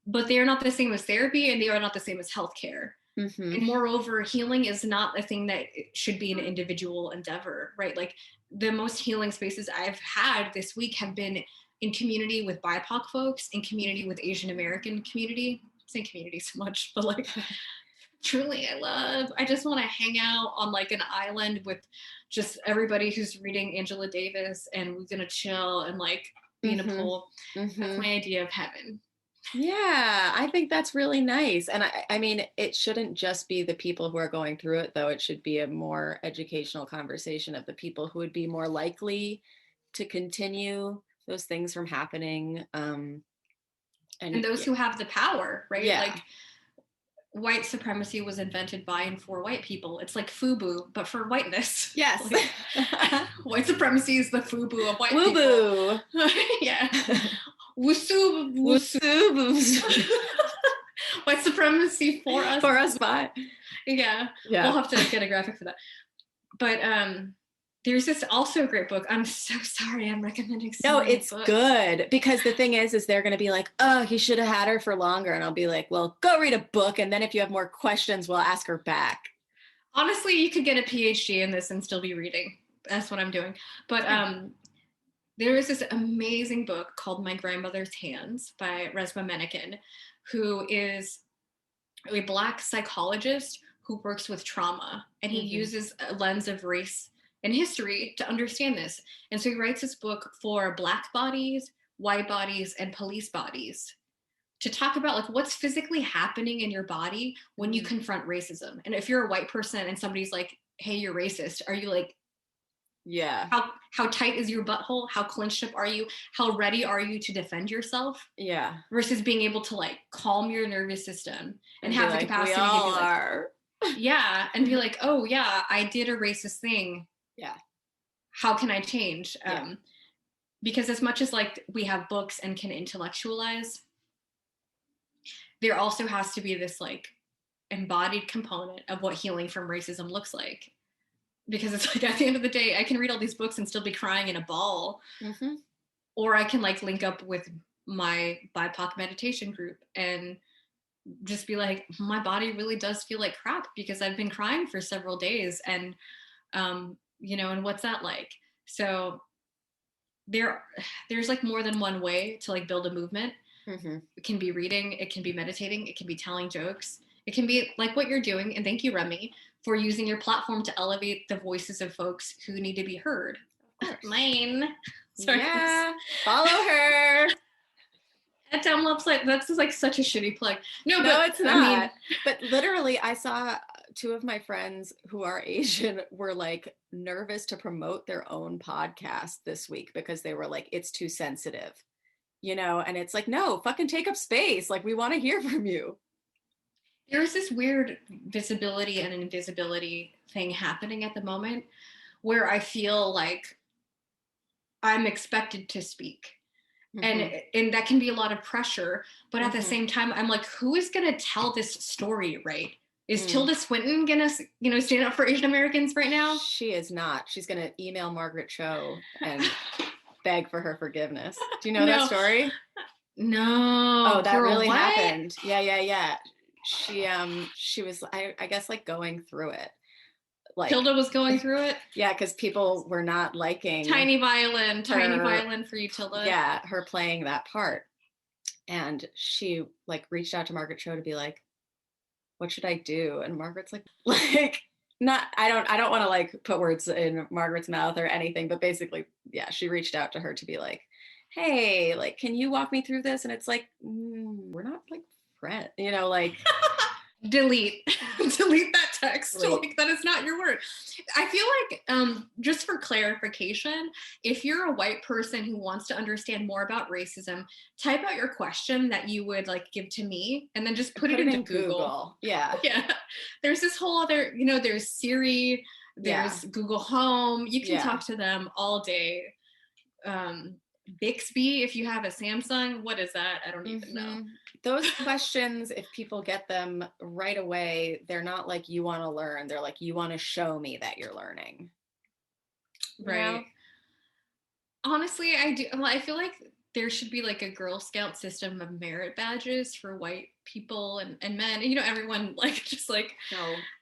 but they are not the same as therapy and they are not the same as healthcare. Mm-hmm. And moreover, healing is not a thing that should be an individual endeavor, right? Like the most healing spaces I've had this week have been in community with BIPOC folks, in community with Asian American community. I'm saying community so much, but like truly I just want to hang out on like an island with just everybody who's reading Angela Davis and we're gonna chill and like be in a pool. That's my idea of heaven. Yeah, I think that's really nice. And I mean, it shouldn't just be the people who are going through it, though. It should be a more educational conversation of the people who would be more likely to continue those things from happening. And those who have the power, right? Yeah. Like white supremacy was invented by and for white people. It's like FUBU, but for whiteness. Yes. Like, white supremacy is the FUBU of white people. Woo-boo. Yeah. Wusu. White supremacy for us. For us, bye. Yeah. We'll have to get a graphic for that. But there's this also a great book. I'm so sorry I'm recommending so many it's books. Good. Because the thing is they're going to be like, oh, he should have had her for longer. And I'll be like, well, go read a book. And then if you have more questions, we'll ask her back. Honestly, you could get a PhD in this and still be reading. That's what I'm doing. But there is this amazing book called My Grandmother's Hands by Resmaa Menakem, who is a Black psychologist who works with trauma. And he uses a lens of race and history to understand this. And so he writes this book for Black bodies, white bodies, and police bodies to talk about like what's physically happening in your body when you confront racism. And if you're a white person and somebody's like, hey, you're racist, are you like, yeah, how tight is your butthole? How clenched up are you? How ready are you to defend yourself? Yeah. Versus being able to like calm your nervous system and have the like, capacity we all to be like, are. yeah, and be like, oh yeah, I did a racist thing. Yeah. How can I change? Because as much as like we have books and can intellectualize, there also has to be this like embodied component of what healing from racism looks like. Because it's like at the end of the day, I can read all these books and still be crying in a ball. Or I can like link up with my BIPOC meditation group and just be like, my body really does feel like crap because I've been crying for several days. And, you know, and what's that like? So there's like more than one way to like build a movement. It can be reading, it can be meditating, it can be telling jokes. It can be like what you're doing. And thank you, Remy, for using your platform to elevate the voices of folks who need to be heard. Mine. Sorry. Yeah. Follow her. At Down website, that's just like such a shitty plug. No, it's not. I mean, but literally, I saw two of my friends who are Asian were like nervous to promote their own podcast this week because they were like, it's too sensitive, you know? And it's like, no, fucking take up space. Like, we want to hear from you. There's this weird visibility and invisibility thing happening at the moment where I feel like I'm expected to speak. And that can be a lot of pressure. But at the same time, I'm like, who is going to tell this story, right? Is Tilda Swinton going to, you know, stand up for Asian Americans right now? She is not. She's going to email Margaret Cho and beg for her forgiveness. Do you know that story? No. Oh, that girl, really what? happened. Yeah. She was, I guess, like going through it. Like Tilda was going through it? Yeah, because people were not liking tiny violin for you, Tilda. Yeah, her playing that part. And she like reached out to Margaret Cho to be like, what should I do? And Margaret's like not, I don't want to like put words in Margaret's mouth or anything, but basically, yeah, she reached out to her to be like, hey, like, can you walk me through this? And it's like, we're not like friends, you know, like delete that text. Like, that is not your word. I feel like just for clarification, if you're a white person who wants to understand more about racism, type out your question that you would like give to me and then just put it into Google. Yeah There's this whole other, you know, there's Siri, There's Google Home. You can talk to them all day. Bixby, if you have a Samsung, what is that? I don't even know. Those questions, if people get them right away, they're not like, you want to learn. They're like, you want to show me that you're learning. Right. You know? Honestly, I do. Well, I feel like there should be like a Girl Scout system of merit badges for white people and men. And, you know, everyone like just like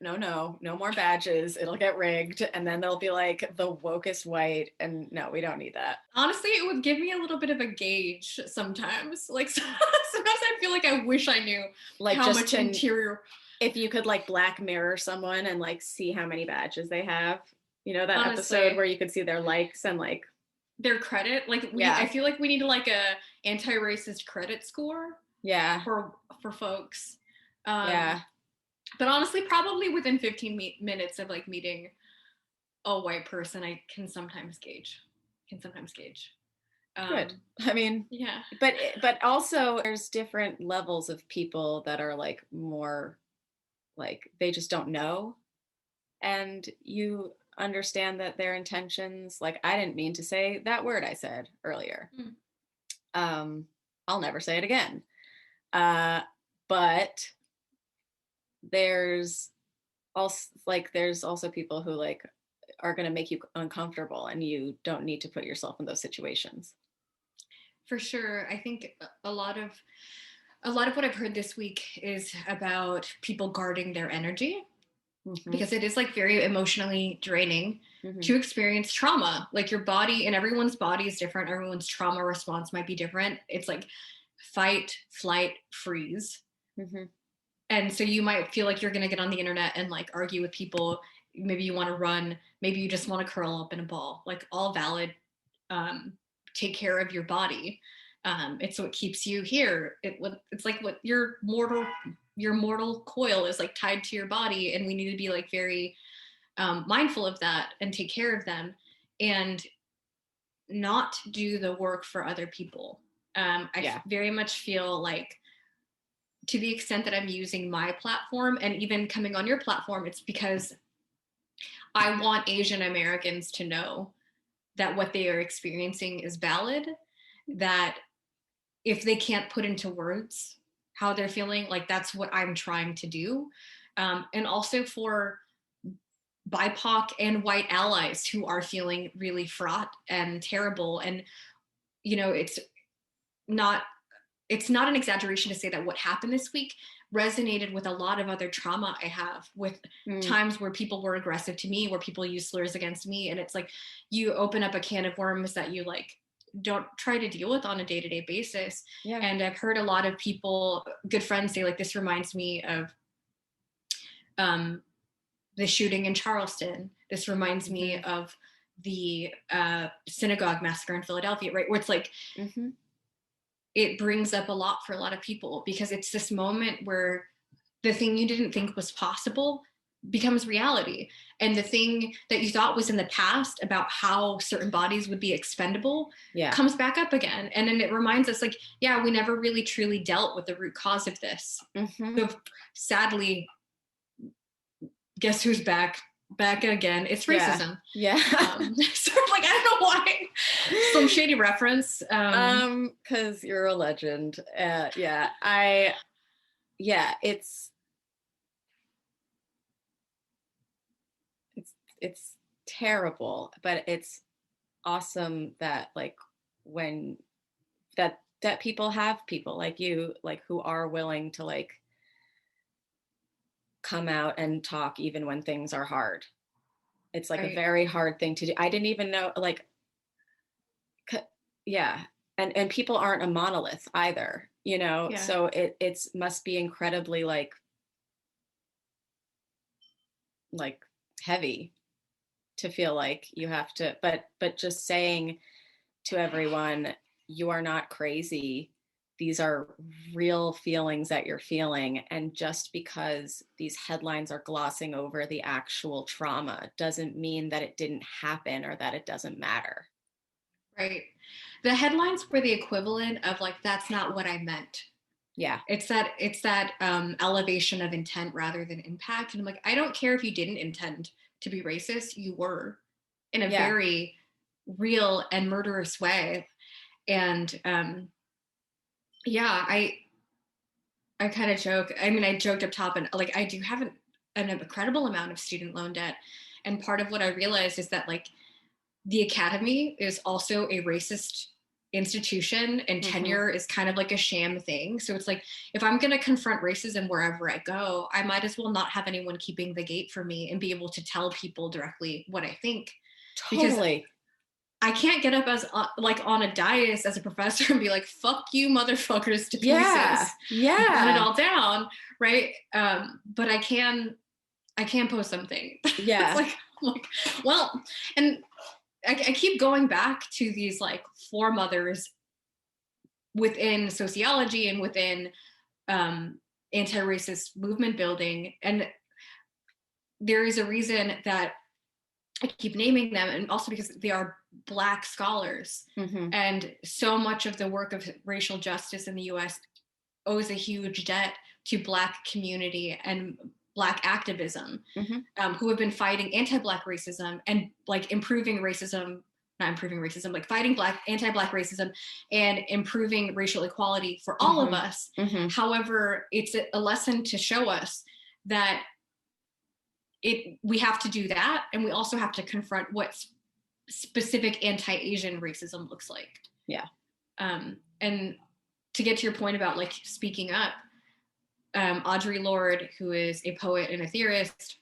no more badges. It'll get rigged, and then they'll be like the wokest white. And no, we don't need that. Honestly, it would give me a little bit of a gauge sometimes. Like sometimes I feel like I wish I knew like how just much interior. If you could like Black Mirror someone and like see how many badges they have. You know, that Honestly, episode where you could see their likes and like their credit. Like I feel like we need like a anti-racist credit score. Yeah. For folks. Yeah. But honestly, probably within 15 minutes of like meeting a white person, I can sometimes gauge. Good. I mean, yeah. But also there's different levels of people that are like more like they just don't know. And you understand that their intentions, like I didn't mean to say that word I said earlier. I'll never say it again. But there's also people who like are going to make you uncomfortable, and you don't need to put yourself in those situations. For sure. I think a lot of what I've heard this week is about people guarding their energy. Because it is like very emotionally draining to experience trauma. Like your body, and everyone's body is different. Everyone's trauma response might be different. It's like fight, flight, freeze. And so you might feel like you're going to get on the internet and like argue with people. Maybe you want to run. Maybe you just want to curl up in a ball. Like all valid. Take care of your body. It's what keeps you here. It's like what your mortal coil is like tied to your body, and we need to be like very mindful of that and take care of them and not do the work for other people. I very much feel like, to the extent that I'm using my platform and even coming on your platform, it's because I want Asian Americans to know that what they are experiencing is valid, that if they can't put into words how they're feeling, like that's what I'm trying to do. And also for BIPOC and white allies who are feeling really fraught and terrible. And, you know, it's not an exaggeration to say that what happened this week resonated with a lot of other trauma I have, with times where people were aggressive to me, where people use slurs against me. And it's like, you open up a can of worms that you like don't try to deal with on a day-to-day basis. And I've heard a lot of people, good friends, say like, this reminds me of the shooting in Charleston. This reminds me of the synagogue massacre in Philadelphia, right? Where it's like, it brings up a lot for a lot of people, because it's this moment where the thing you didn't think was possible becomes reality. And the thing that you thought was in the past about how certain bodies would be expendable comes back up again. And then it reminds us like, we never really truly dealt with the root cause of this. So sadly, guess who's back again? It's racism. So like, I don't know why. Some shady reference. Because you're a legend. It's terrible, but it's awesome that like when that people have people like you, like who are willing to like come out and talk even when things are hard. It's like a very hard thing to do. I didn't even know, like, and people aren't a monolith either, you know. So it's must be incredibly like heavy to feel like you have to, but just saying to everyone, you are not crazy. These are real feelings that you're feeling. And just because these headlines are glossing over the actual trauma doesn't mean that it didn't happen or that it doesn't matter. Right. The headlines were the equivalent of like, that's not what I meant. It's that elevation of intent rather than impact. And I'm like, I don't care if you didn't intend to be racist, you were, in a very real and murderous way. And I kind of joke. I mean, I joked up top, and like I do have an incredible amount of student loan debt. And part of what I realized is that like the academy is also a racist institution, and tenure is kind of like a sham thing. So it's like, if I'm going to confront racism wherever I go, I might as well not have anyone keeping the gate for me and be able to tell people directly what I think. Totally. Because I can't get up as like on a dais as a professor and be like, fuck you motherfuckers to pieces. Yeah. Burn it all down. Right. But I can post something. Yeah. It's like, well, and I keep going back to these like foremothers within sociology and within anti-racist movement building. And there is a reason that I keep naming them, and also because they are Black scholars. And so much of the work of racial justice in the US owes a huge debt to Black community and Black activism, who have been fighting anti-Black racism and like fighting anti-Black racism and improving racial equality for all of us. However, it's a lesson to show us that we have to do that, and we also have to confront what specific anti-Asian racism looks like. Yeah. And to get to your point about like speaking up, Audre Lorde, who is a poet and a theorist,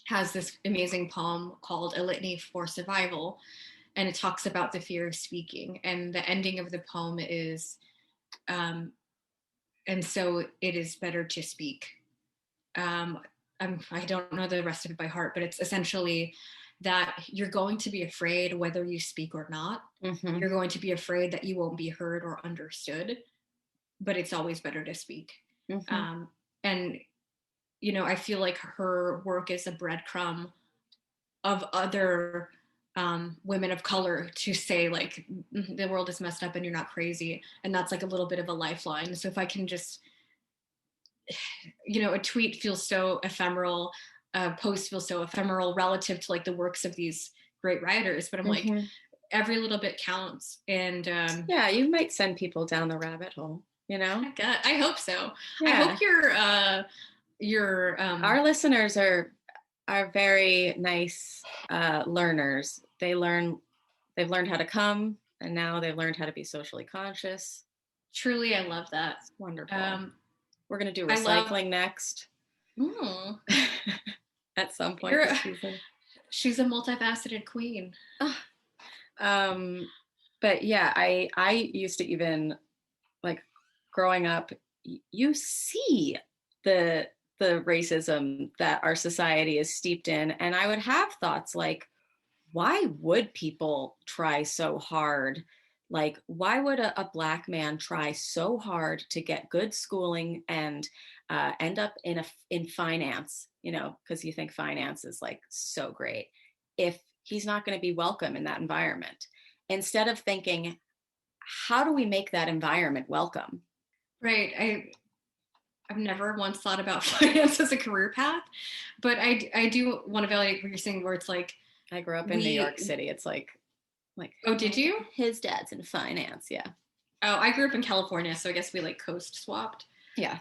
has this amazing poem called A Litany for Survival, and it talks about the fear of speaking. And the ending of the poem is, and so it is better to speak. I don't know the rest of it by heart, but it's essentially that you're going to be afraid whether you speak or not. You're going to be afraid that you won't be heard or understood, but it's always better to speak. And, you know, I feel like her work is a breadcrumb of other women of color to say like, the world is messed up and you're not crazy. And that's like a little bit of a lifeline. So if I can just, you know, a tweet feels so ephemeral, a post feels so ephemeral relative to like the works of these great writers, but I'm like, every little bit counts. And yeah, you might send people down the rabbit hole, you know? I hope so. Yeah. I hope your our listeners are very nice learners. They've learned how to come, and now they've learned how to be socially conscious. Truly, I love that. It's wonderful. We're going to do recycling next. At some point this season. She's a multifaceted queen. But yeah, I used to even, like, growing up, you see the racism that our society is steeped in, and I would have thoughts like, why would people try so hard? Like, why would a Black man try so hard to get good schooling and end up in finance, you know, because you think finance is like so great, if he's not going to be welcome in that environment, instead of thinking, how do we make that environment welcome? Right. I've never once thought about finance as a career path, but I do want to validate what you're saying, where it's like, I grew up in New York City. It's like, oh, did you? His dad's in finance. Yeah. Oh, I grew up in California, so I guess we like coast swapped. Yeah.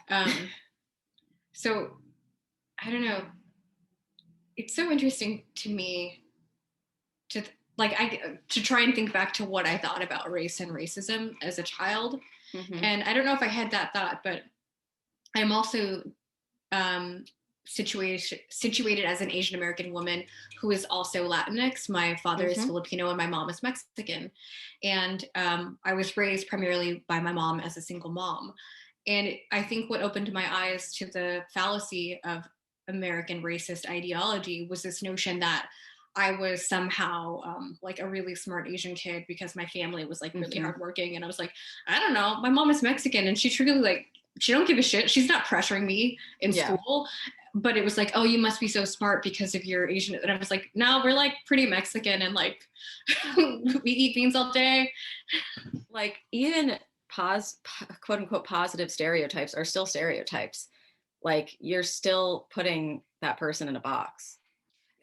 So I don't know. It's so interesting to me to try and think back to what I thought about race and racism as a child. And I don't know if I had that thought, but I'm also situated as an Asian American woman who is also Latinx. My father is Filipino and my mom is Mexican. And I was raised primarily by my mom as a single mom. And I think what opened my eyes to the fallacy of American racist ideology was this notion that I was somehow like a really smart Asian kid because my family was like really hardworking. And I was like, I don't know, my mom is Mexican and she truly like, she don't give a shit. She's not pressuring me in school. But it was like, oh, you must be so smart because of your Asian. And I was like, no, we're like pretty Mexican and like we eat beans all day. Like, even quote unquote positive stereotypes are still stereotypes. Like, you're still putting that person in a box.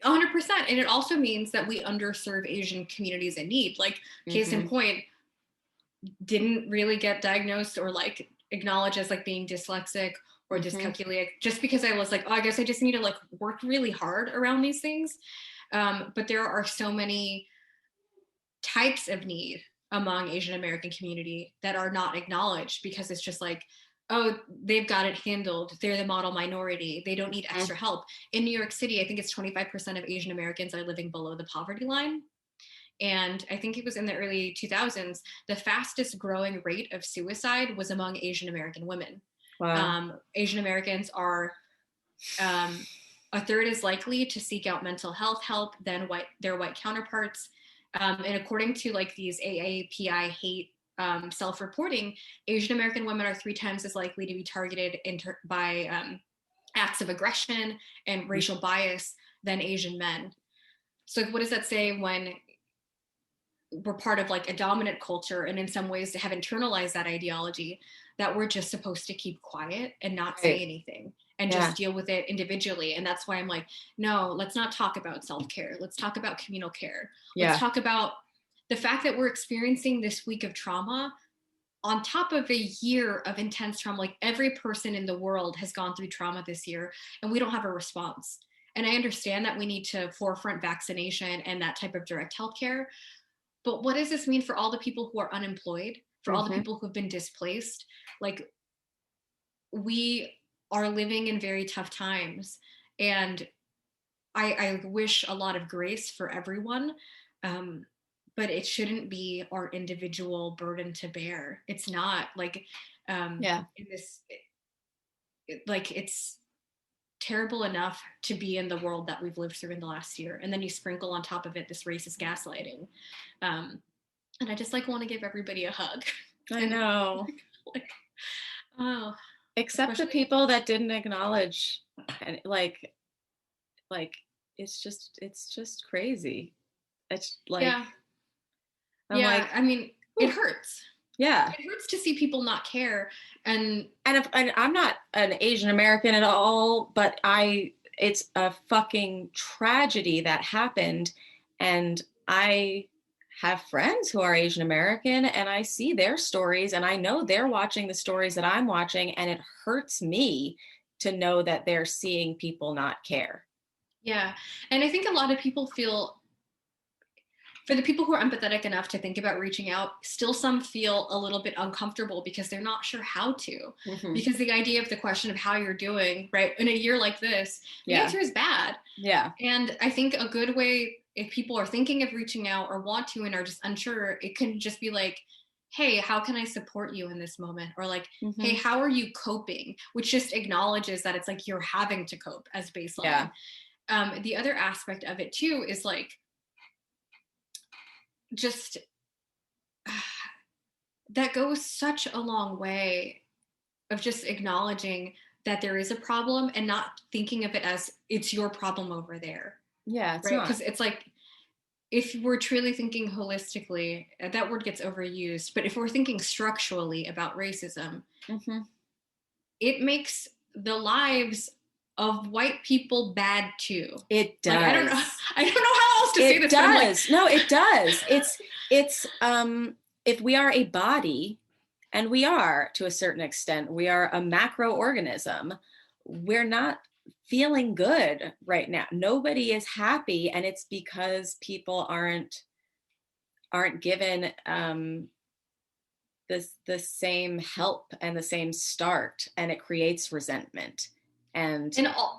100%. And it also means that we underserve Asian communities in need. Like, case in point, didn't really get diagnosed or like acknowledged as like being dyslexic or dyscalculic, just because I was like, oh, I guess I just need to like work really hard around these things. But there are so many types of need among Asian American community that are not acknowledged, because it's just like, oh, they've got it handled. They're the model minority. They don't need extra help. In New York City, I think it's 25% of Asian Americans are living below the poverty line. And I think it was in the early 2000s, the fastest growing rate of suicide was among Asian American women. Wow. Asian Americans are a third as likely to seek out mental health help than their white counterparts. And according to like these AAPI hate self-reporting, Asian American women are 3 times as likely to be targeted by acts of aggression and racial bias than Asian men. So what does that say when we're part of like a dominant culture, and in some ways to have internalized that ideology that we're just supposed to keep quiet and not say anything and just deal with it individually? And that's why I'm like, no, let's not talk about self-care. Let's talk about communal care. Let's talk about the fact that we're experiencing this week of trauma on top of a year of intense trauma. Like, every person in the world has gone through trauma this year, and we don't have a response. And I understand that we need to forefront vaccination and that type of direct healthcare. But what does this mean for all the people who are unemployed, for all the people who've been displaced? Like, we are living in very tough times, and I wish a lot of grace for everyone, but it shouldn't be our individual burden to bear. It's not like, in this, like, it's terrible enough to be in the world that we've lived through in the last year, and then you sprinkle on top of it this racist gaslighting, and I just like want to give everybody a hug. I know. Like, oh, except the people that didn't acknowledge, and like it's just crazy. It's like, I mean, it hurts. Yeah, it hurts to see people not care. And I'm not an Asian American at all, but it's a fucking tragedy that happened, and I have friends who are Asian American, and I see their stories, and I know they're watching the stories that I'm watching, and it hurts me to know that they're seeing people not care. Yeah. And I think a lot of people feel, for the people who are empathetic enough to think about reaching out, still some feel a little bit uncomfortable because they're not sure how to. Because the idea of the question of how you're doing, right, in a year like this, the answer is bad. Yeah. And I think a good way, if people are thinking of reaching out or want to and are just unsure, it can just be like, hey, how can I support you in this moment? Or like, hey, how are you coping? Which just acknowledges that it's like you're having to cope as baseline. The other aspect of it too is like, just that goes such a long way of just acknowledging that there is a problem and not thinking of it as it's your problem over there. Yeah, it's right? not. Because it's like, if we're truly thinking holistically, that word gets overused, but if we're thinking structurally about racism, it makes the lives of white people bad too. It does. Like, I don't know how else to say this. It does. No, it does. It's if we are a body, and we are to a certain extent, we are a macroorganism, we're not feeling good right now. Nobody is happy, and it's because people aren't given the same help and the same start, and it creates resentment. And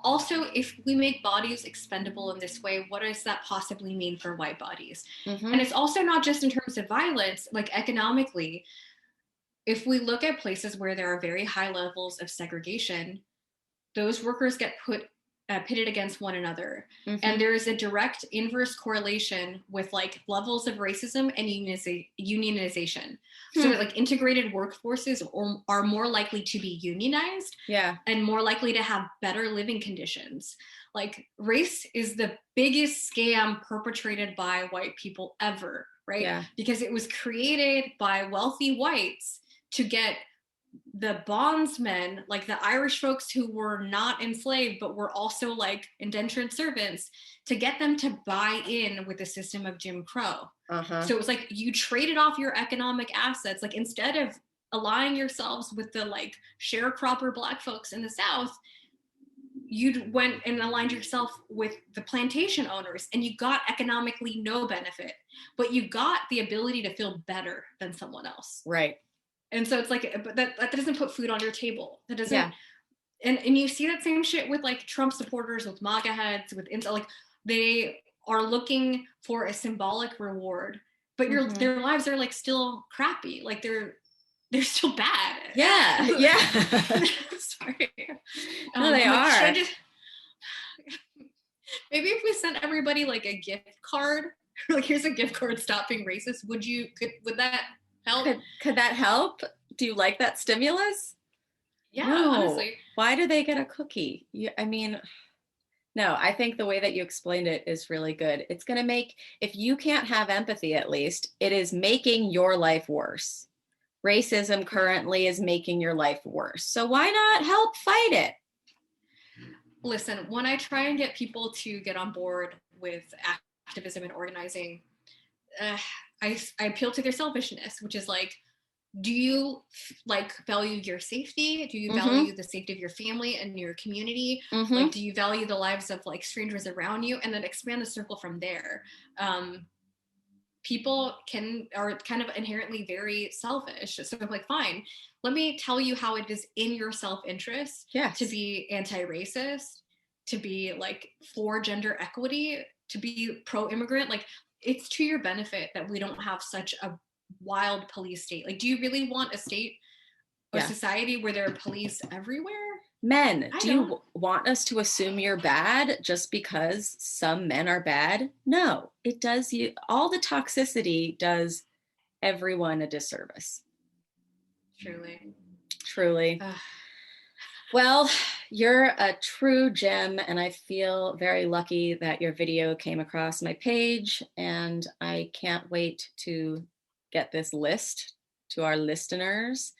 also, if we make bodies expendable in this way, what does that possibly mean for white bodies? And it's also not just in terms of violence, like economically. If we look at places where there are very high levels of segregation, those workers get pitted against one another. And there is a direct inverse correlation with like levels of racism and unionization. So that like integrated workforces are more likely to be unionized, and more likely to have better living conditions. Like, race is the biggest scam perpetrated by white people ever, right? Because it was created by wealthy whites to get the bondsmen, like the Irish folks who were not enslaved, but were also like indentured servants, to get them to buy in with the system of Jim Crow. So it was like you traded off your economic assets. Like instead of aligning yourselves with the like sharecropper Black folks in the South, you went and aligned yourself with the plantation owners, and you got economically no benefit, but you got the ability to feel better than someone else. Right. And so it's like, but that doesn't put food on your table. That doesn't, and you see that same shit with like Trump supporters, with MAGA heads, with like they are looking for a symbolic reward, but their lives are like still crappy. Like they're still bad. Yeah. Sorry. No, they are. Maybe if we sent everybody like a gift card, like here's a gift card, stop being racist. Would that help? Could that help? Do you like that stimulus? Yeah, no. Honestly. Why do they get a cookie? I mean, no, I think the way that you explained it is really good. It's going to make, if you can't have empathy, at least, it is making your life worse. Racism currently is making your life worse. So why not help fight it? Listen, when I try and get people to get on board with activism and organizing, I appeal to their selfishness, which is like, do you like value your safety? Do you value the safety of your family and your community? Like, do you value the lives of like strangers around you? And then expand the circle from there. People are kind of inherently very selfish. So I'm like, fine, let me tell you how it is in your self-interest to be anti-racist, to be like for gender equity, to be pro-immigrant. Like, it's to your benefit that we don't have such a wild police state. Like, do you really want a state or society where there are police everywhere? Men, do you want us to assume you're bad just because some men are bad? No, it does you. All the toxicity does everyone a disservice. Truly. Well, you're a true gem, and I feel very lucky that your video came across my page, and I can't wait to get this list to our listeners.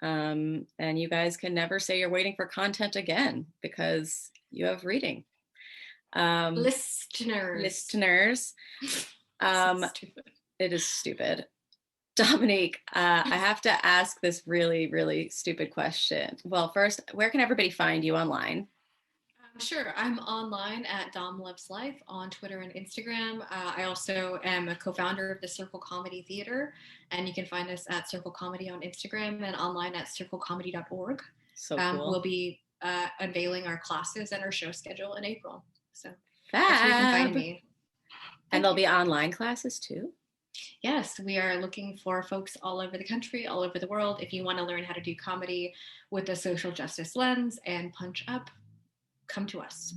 And you guys can never say you're waiting for content again because you have reading. Listeners. It is stupid. Dominique, I have to ask this really, really stupid question. Well, first, where can everybody find you online? Sure. I'm online at Dom Loves Life on Twitter and Instagram. I also am a co-founder of the Circle Comedy Theater, and you can find us at Circle Comedy on Instagram and online at circlecomedy.org. So cool. We'll be unveiling our classes and our show schedule in April. So that's where you can find me. And there'll be online classes too? Yes, we are looking for folks all over the country, all over the world. If you want to learn how to do comedy with a social justice lens and punch up, come to us.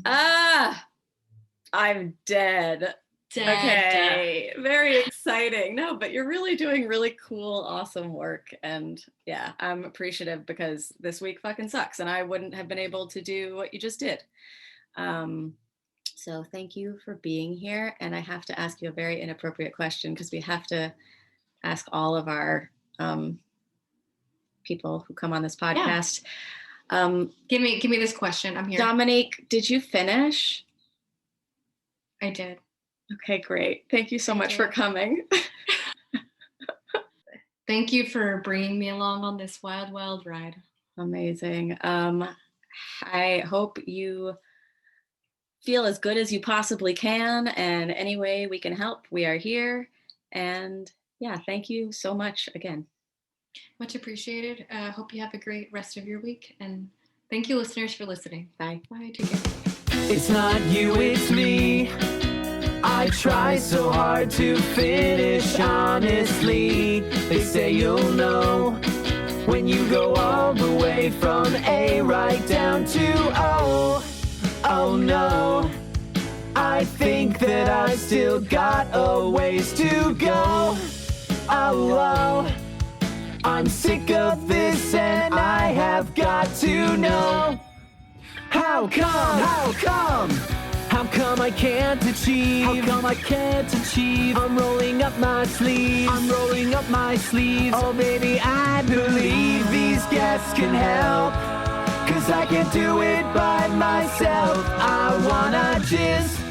I'm dead. Okay, very exciting. No, but you're really doing really cool, awesome work. And yeah, I'm appreciative because this week fucking sucks and I wouldn't have been able to do what you just did. So thank you for being here. And I have to ask you a very inappropriate question because we have to ask all of our people who come on this podcast. Give me this question. I'm here. Dominique, did you finish? I did. Okay, great. Thank you so much for coming. Thank you for bringing me along on this wild, wild ride. Amazing. I hope you feel as good as you possibly can, and any way we can help, we are here. And yeah, thank you so much again. Much appreciated. Hope you have a great rest of your week, and thank you, listeners, for listening. Bye. Bye. Take care. It's not you, it's me. I try so hard to finish honestly. They say you'll know when you go all the way from A right down to O. Oh no, I think that I still got a ways to go. Oh, I'm sick of this and I have got to know. How come I can't achieve? How come I can't achieve? I'm rolling up up my sleeves. I'm rolling up my sleeves. Oh baby, I believe these guests can help. 'Cause I can't do it by myself. I wanna jizz